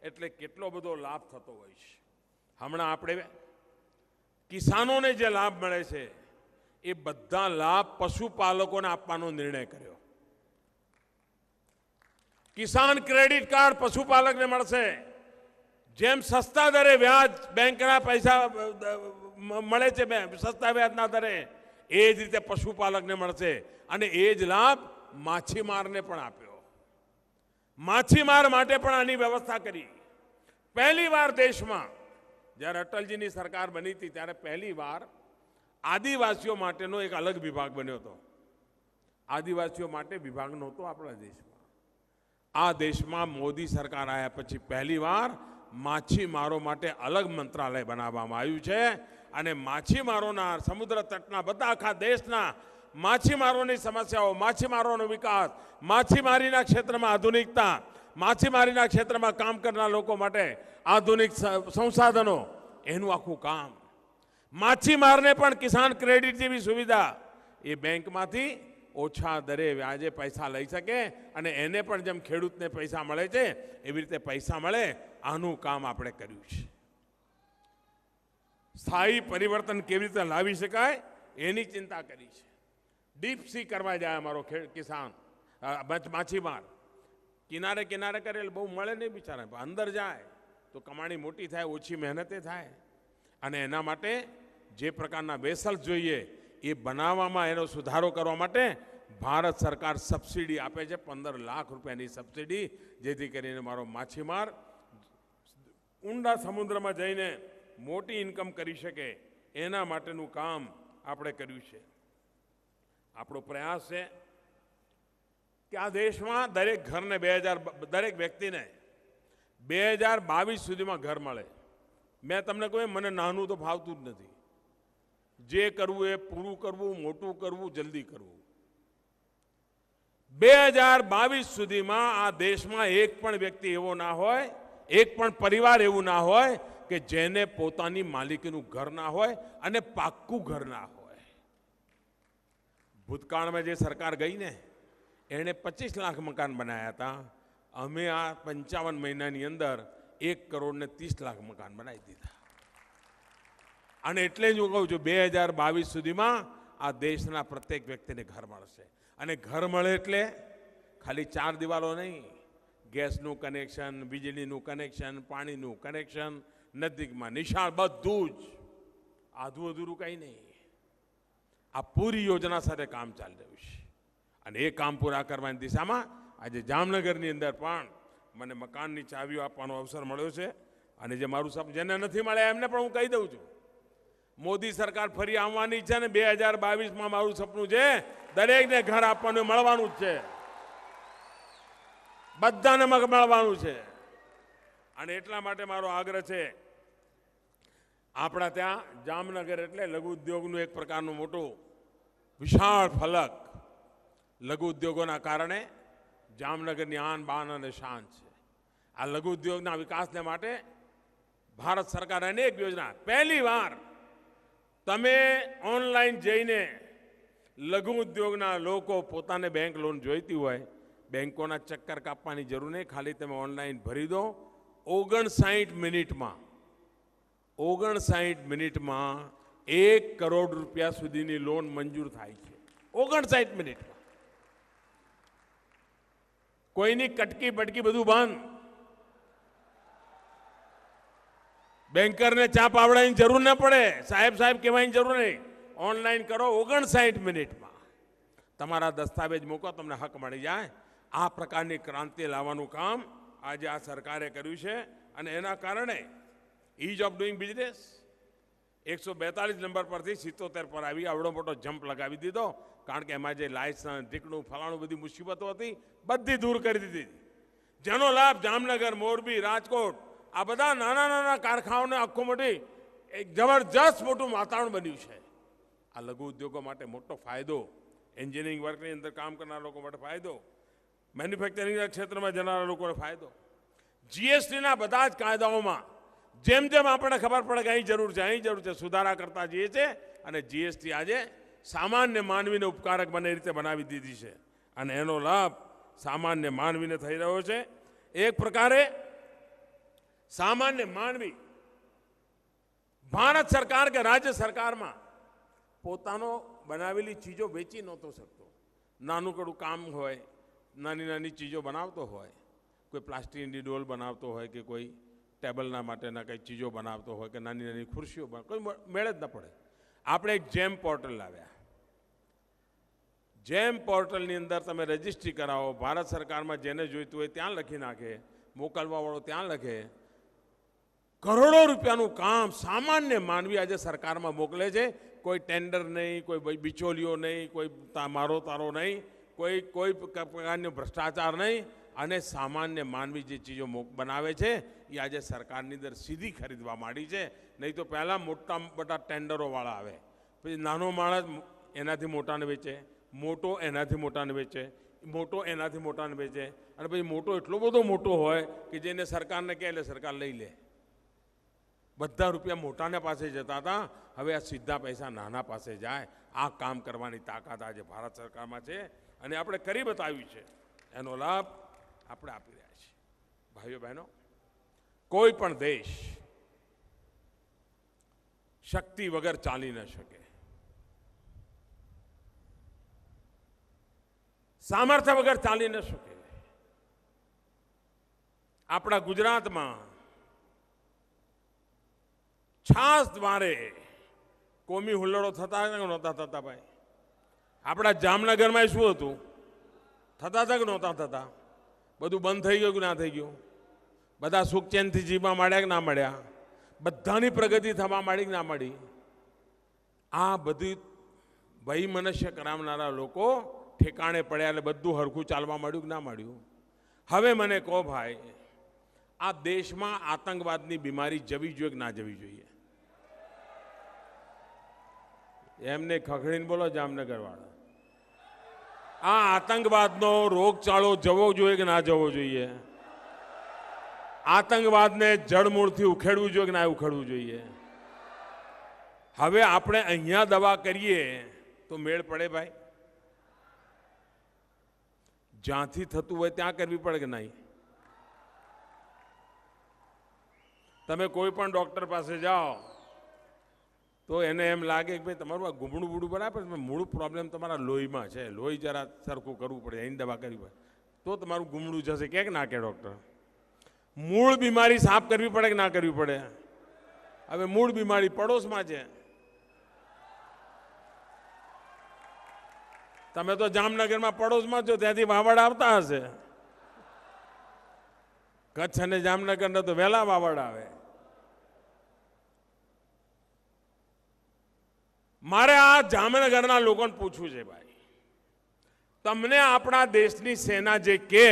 એટલે કેટલો બધો લાભ થતો હોય છે. હમણાં આપણે કિસાનોને જે લાભ મળે છે એ બધા લાભ પશુપાલકોને આપવાનો નિર્ણય કર્યો. કિસાન ક્રેડિટ કાર્ડ પશુપાલકને મળશે. જેમ સસ્તા દરે વ્યાજ બેંકના પૈસા મળે છે, સસ્તા વ્યાજના દરે, એ જ રીતે પશુપાલકને મળશે. અને એ જ લાભ માછીમારને પણ આપ્યો. માછીમાર માટે પણ આની વ્યવસ્થા કરી. પહેલી વાર દેશમાં જ્યારે અટલજીની સરકાર બની હતી ત્યારે પહેલી વાર આદિવાસીઓ માટેનો એક અલગ વિભાગ બન્યો હતો. આદિવાસીઓ માટે વિભાગ નહોતો આપણા દેશમાં. આ દેશમાં મોદી સરકાર આવ્યા પછી પહેલી વાર માછીમારો માટે અલગ મંત્રાલય બનાવવામાં આવ્યું છે. અને માછીમારોના સમુદ્ર તટના બધા આખા દેશના માછીમારોની સમસ્યાઓ, માછીમારોનો વિકાસ, માછીમારીના ક્ષેત્રમાં આધુનિકતા, માછીમારીના ક્ષેત્રમાં કામ કરનાર લોકો માટે આધુનિક સંસાધનો, એનું આખું કામ. માછીમારને પણ કિસાન ક્રેડિટ જેવી સુવિધા, એ બેંકમાંથી ઓછા દરે વ્યાજે પૈસા લઈ શકે અને એને પણ જેમ ખેડૂતને પૈસા મળે છે એવી રીતે પૈસા મળે. આનું કામ આપણે કર્યું છે. સ્થાયી પરિવર્તન કેવી રીતે લાવી શકાય એની ચિંતા કરી છે. ડીપ સી કરવા જાય અમારો કિસાન માછીમાર, કિનારે કિનારે કરેલ બહુ મળે નહીં બિચારા, અંદર જાય તો કમાણી મોટી થાય, ઓછી મહેનતે થાય. અને એના માટે જે પ્રકારના વેસલ જોઈએ એ બનાવવામાં એનો સુધારો કરવા માટે ભારત સરકાર સબસિડી આપે છે, 15 લાખ રૂપિયાની સબસિડી, જેથી કરીને મારો માછીમાર ઊંડા સમુદ્રમાં જઈને મોટી ઇન્કમ કરી શકે. એના માટેનું કામ આપણે કર્યું છે. આપણો પ્રયાસ છે કે આ દેશમાં દરેક ઘરને દરેક વ્યક્તિને 2022 સુધીમાં ઘર મળે. મેં તમને કહ્યું મને નાનું તો ફાવતું જ નથી. જે કરવું એ પૂરું કરવું, મોટું કરવું, જલ્દી કરવું. 2022 સુધીમાં આ દેશમાં એક પણ વ્યક્તિ એવો ના હોય, એક પણ પરિવાર એવું ના હોય કે જેને પોતાની માલિકીનું ઘર ના હોય અને પાક્કું ઘર ના હોય. ભૂતકાળમાં જે સરકાર ગઈ ને એણે 25 લાખ મકાન બનાવ્યા હતા. અમે આ 55 મહિનાની અંદર 1 કરોડ ને 30 લાખ મકાન બનાવી દીધા. અને એટલે જ હું કહું છું 2022 સુધીમાં આ દેશના પ્રત્યેક વ્યક્તિને ઘર મળશે. અને ઘર મળે એટલે ખાલી 4 દિવાલો નહીં, ગેસનું કનેક્શન, વીજળીનું કનેક્શન, પાણીનું કનેક્શન, નજીકમાં નિશાળ, બધું જ. આધું અધૂરું કંઈ નહીં. આ પૂરી યોજના સાથે કામ ચાલી રહ્યું છે. અને એ કામ પૂરા કરવાની દિશામાં આજે જામનગરની અંદર પણ મને મકાનની ચાવીઓ આપવાનો અવસર મળ્યો છે. અને જે મારું સપનું જેને નથી મળ્યા એમને પણ હું કહી દઉં છું, મોદી સરકાર ફરી આવવાની છે ને 2022માં મારું સપનું છે દરેકને ઘર આપવાનું, મળવાનું જ છે, બધાને મળવાનું છે. અને એટલા માટે મારો આગ્રહ છે, આપણા ત્યાં જામનગર એટલે લઘુ ઉદ્યોગનું એક પ્રકારનું મોટું વિશાળ ફલક. લઘુ ઉદ્યોગોના કારણે જામનગરની આન બાન અને શાન છે. આ લઘુ ઉદ્યોગના વિકાસને માટે ભારત સરકાર અનેક યોજના. પહેલી વાર તમે ઓનલાઈન જઈને લઘુ ઉદ્યોગના લોકો પોતાને બેંક લોન જોઈતી હોય, બેંકોના ચક્કર કાપવાની જરૂર નહીં, ખાલી તમે ઓનલાઈન ભરી દો. 59 મિનિટમાં 1 કરોડ રૂપિયા સુધીની લોન મંજૂર થાય છે. 59 મિનિટમાં. કોઈની કટકી બટકી બધું બંધ. બેન્કરને ચા પાવડાની જરૂર ન પડે, સાહેબ કહેવાની જરૂર નહીં. ઓનલાઈન કરો, 59 મિનિટમાં તમારા દસ્તાવેજ મૂકો, તમને હક મળી જાય. આ પ્રકારની ક્રાંતિ લાવવાનું કામ આજે આ સરકારે કર્યું છે. અને એના કારણે ease of doing business 142 number પરથી 77 પર આવી આવડો મોટો જમ્પ લગાવી દીધો. કારણ કે એમાં જે લાયસન્સ, ટીકણું, ફલાણું બધી મુસીબતો હતી બધી દૂર કરી દીધી, જેનો લાભ જામનગર, મોરબી, રાજકોટ આ બધા નાના નાના કારખાનાઓને આખું મોટી એક જબરજસ્ત મોટું વાતાવરણ બન્યું છે. આ લઘુ ઉદ્યોગો માટે મોટો ફાયદો, એન્જિનિયરિંગ વર્કની અંદર કામ કરનારા લોકો માટે ફાયદો, મેન્યુફેક્ચરિંગના ક્ષેત્રમાં જનારા લોકોને ફાયદો. જીએસટીના બધા જ કાયદાઓમાં જેમ જેમ આપણને ખબર પડે કે અહીં જરૂર છે સુધારા કરતા જઈએ છે. અને જીએસટી આજે સામાન્ય માનવીને ઉપકારક બને એ રીતે બનાવી દીધી છે. અને એનો લાભ સામાન્ય માનવીને થઈ રહ્યો છે. એક પ્રકારે સામાન્ય માનવી ભારત સરકાર કે રાજ્ય સરકારમાં પોતાનો બનાવેલી ચીજો વેચી નહોતો શકતો. નાનું કડું કામ હોય, નાની નાની ચીજો બનાવતો હોય, કોઈ પ્લાસ્ટિકની ડોલ બનાવતો હોય કે કોઈ ટેબલના માટેના કંઈ ચીજો બનાવતો હોય કે નાની નાની ખુરશીઓ કોઈ મેળ જ ન પડે. આપણે એક જેમ પોર્ટલ લાવ્યા. જેમ પોર્ટલની અંદર તમે રજીસ્ટ્રી કરાવો, ભારત સરકારમાં જેને જોઈતું હોય ત્યાં લખી નાખે, મોકલવાવાળો ત્યાં લખે. કરોડો રૂપિયાનું કામ સામાન્ય માનવી આજે સરકારમાં મોકલે છે. કોઈ ટેન્ડર નહીં, કોઈ બિચોલીઓ નહીં, કોઈ મારો તારો નહીં, કોઈ પ્રકારનો ભ્રષ્ટાચાર નહીં. અને સામાન્ય માનવી જે ચીજો બનાવે છે એ આજે સરકારની અંદર સીધી ખરીદવા માંડી છે. નહીં તો પહેલાં મોટા મોટા ટેન્ડરોવાળા આવે, પછી નાનો માણસ એનાથી મોટાને વેચે, મોટો એનાથી મોટાને વેચે, મોટો એનાથી મોટાને વેચે, અને પછી મોટો એટલો બધો મોટો હોય કે જેને સરકારને કહે એટલે સરકાર લઈ લે. બધા રૂપિયા મોટાને પાસે જતા હતા, હવે આ સીધા પૈસા નાના પાસે જાય. આ કામ કરવાની તાકાત આજે ભારત સરકારમાં છે અને આપણે કરી બતાવ્યું છે. એનો લાભ આપણે આપી રહ્યા છીએ. ભાઈઓ બહેનો, કોઈ પણ દેશ શક્તિ વગર ચાલી ન શકે, સામર્થ્ય વગર ચાલી ન શકે. આપણા ગુજરાતમાં છાસ દ્વારે કોમી હુલ્લડો થતા કે નહોતા થતા? ભાઈ, આપણા જામનગરમાં શું હતું? થતા હતા કે નહોતા થતા? બધું બંધ થઈ ગયું કે ના થઈ ગયું? બધા સુખ ચેનથી જીવવા માંડ્યા કે ના મળ્યા? બધાની પ્રગતિ થવા માંડી કે ના મળી? આ બધી વહી મનુષ્ય કરાવનારા લોકો ઠેકાણે પડ્યા એટલે બધું હરખું ચાલવા માંડ્યું કે ના માંડ્યું? હવે મને કહો ભાઈ, આ દેશમાં આતંકવાદની બીમારી જવી જોઈએ કે ના જવી જોઈએ? એમને ખખડીને બોલો જામનગરવાળા. આ આતંકવાદનો રોગચાળો જવો જોઈએ કે ના જવો જોઈએ? આતંકવાદને જડમૂળથી ઉખેડવું જોઈએ કે ના ઉખેડવું જોઈએ? હવે આપણે અહીંયા દવા કરીએ તો મેળ પડે ભાઈ? જ્યાંથી થતું હોય ત્યાં કરવી પડે કે નહીં? તમે કોઈ પણ ડોક્ટર પાસે જાઓ તો એને એમ લાગે કે ભાઈ તમારું આ ગુમડું બુડું બરાબર, મૂળ પ્રોબ્લેમ તમારા લોહીમાં છે, લોહી જરા સરખું કરવું પડે, એની દવા કરવી પડે તો તમારું ગુમડું જશે. કે ના કે ડૉક્ટર? મૂળ બીમારી સાફ કરવી પડે કે ના કરવી પડે? હવે મૂળ બીમારી પડોશમાં છે. તમે તો જામનગરમાં પડોશમાં છો, ત્યાંથી વાવડ આવતા હશે. કચ્છ અને જામનગરના તો વહેલા વાવડ આવે. મારે આ જામનગરના લોકોને પૂછવું છે ભાઈ, તમને આપણા દેશની સેના જે કહે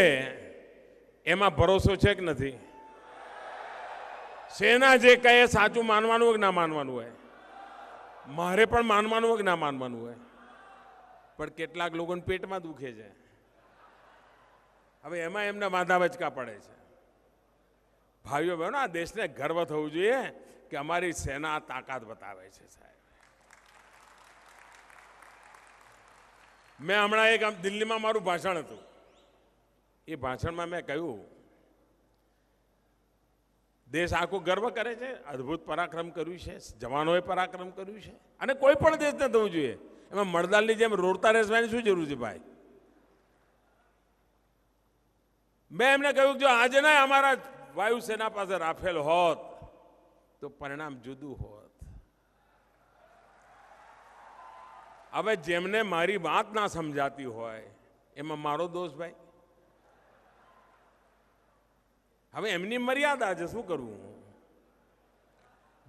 એમાં ભરોસો છે કે નથી? સેના જે કહે સાચું માનવાનું હોય કે ના માનવાનું હોય? મારે પણ માનવાનું હોય કે ના માનવાનું હોય? પણ કેટલાક લોકોને પેટમાં દુખે છે. હવે એમાં એમને વાંધા વચકા પડે છે. ભાઈઓ બહેનો, આ દેશને ગર્વ થવું જોઈએ કે અમારી સેના તાકાત બતાવે છે. સાહેબ, મેં હમણાં એક દિલ્હીમાં મારું ભાષણ હતું. એ ભાષણમાં મેં કહ્યું, દેશ આખો ગર્વ કરે છે, અદ્ભુત પરાક્રમ કર્યું છે, જવાનોએ પરાક્રમ કર્યું છે, અને કોઈ પણ દેશને થવું જોઈએ. એમાં મળદાલની જેમ રોડતા રહેવાની શું જરૂર છે ભાઈ? મેં એમને કહ્યું જો આજે ના અમારા વાયુસેના પાસે રાફેલ હોત તો પરિણામ જુદું હોત. હવે જેમને મારી વાત ના સમજાતી હોય એમાં મારો દોષ ભાઈ? હવે એમની મર્યાદા છે, શું કરવું?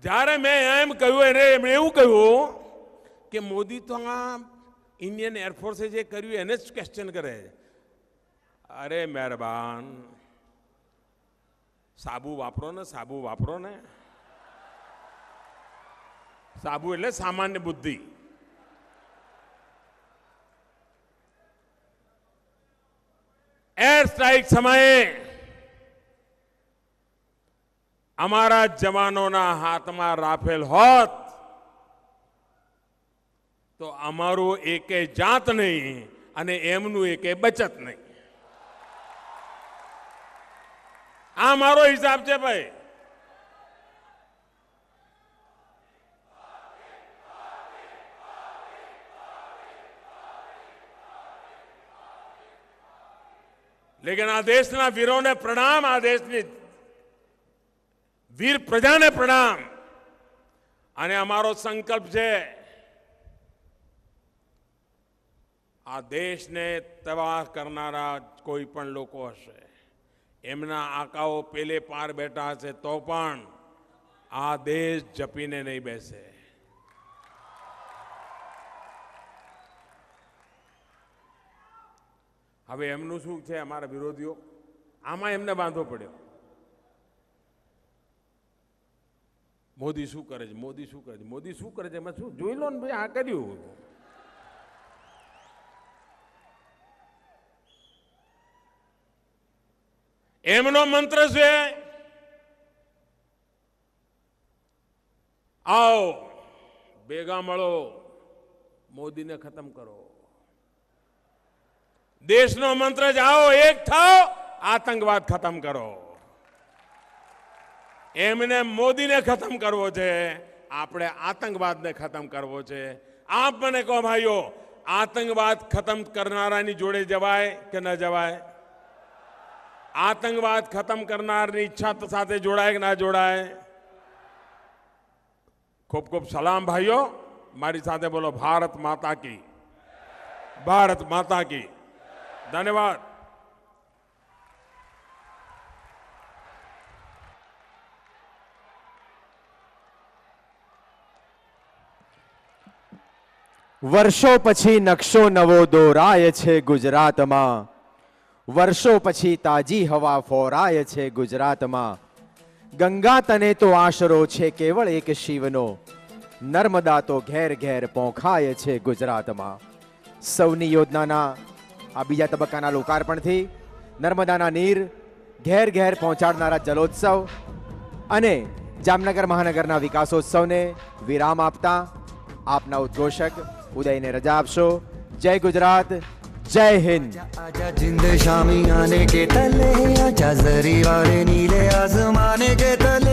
જ્યારે મેં એમ કહ્યું એને એમણે એવું કહ્યું કે મોદી તો આ ઇન્ડિયન એરફોર્સે જે કર્યું એને જ ક્વેશ્ચન કરે. અરે મહેરબાન, સાબુ વાપરો ને, સાબુ વાપરો ને. સાબુ એટલે સામાન્ય બુદ્ધિ. એર સ્ટ્રાઇક સમયે અમારા જવાનોના હાથમાં રાફેલ હોત તો અમારું એકે જાત નહીં અને એમનું એકે બચત નહીં. આ મારો હિસાબ છે ભાઈ. લેકિન આ દેશના વીરોને પ્રણામ, આ દેશની વીર પ્રજાને પ્રણામ. અને અમારો સંકલ્પ છે આ દેશને તબાહ કરનારા કોઈ પણ લોકો હશે, એમના આકાઓ પેલે પાર બેઠા હશે તો પણ આ દેશ જપીને નહીં બેસે. હવે એમનું શું છે, અમારા વિરોધીઓ આમાં એમને બાંધવો પડ્યો. મોદી શું કરે છે, મોદી શું કરે છે, મોદી શું કરે છે, એમાં શું જોઈ લો ને ભાઈ, આ કર્યું. એમનો મંત્ર છે આવો ભેગા મળો, મોદીને ખતમ કરો. દેશનો મંત્ર જ આવો એક થાઓ, આતંકવાદ ખતમ કરો. એમને મોદીને ખતમ કરવો છે, આપણે આતંકવાદને ખતમ કરવો છે. આપ મને કહો ભાઈઓ, આતંકવાદ ખતમ કરનારાની જોડે જવાય કે ન જવાય? આતંકવાદ ખતમ કરનારની ઈચ્છા સાથે જોડાય કે ના જોડાય? ખૂબ ખૂબ સલામ ભાઈઓ. મારી સાથે બોલો, ભારત માતા કી, ભારત માતા કી. ધન્યવાદ. વર્ષો પછી નકશો નવો દોરાય છે ગુજરાતમાં, વર્ષો પછી તાજી હવા ફોરાય છે ગુજરાતમાં. ગંગા તને તો આશરો છે કેવળ એક શિવનો, નર્મદા તો ઘેર ઘેર પોંખાય છે ગુજરાતમાં. સૌની યોજનાના આ બીજા તબક્કાના લોકાર્પણથી નર્મદાના નીર ઘેર ઘેર પહોંચાડનારા જલોત્સવ અને જામનગર મહાનગરના વિકાસોત્સવને વિરામ આપતા આપના ઉદ્ઘોષક ઉદયને રજા આપશો. જય ગુજરાત, जय हिंद. आजा जिंद शामी आने के तले, आजा जरी वाले नीले आसमाने के तले.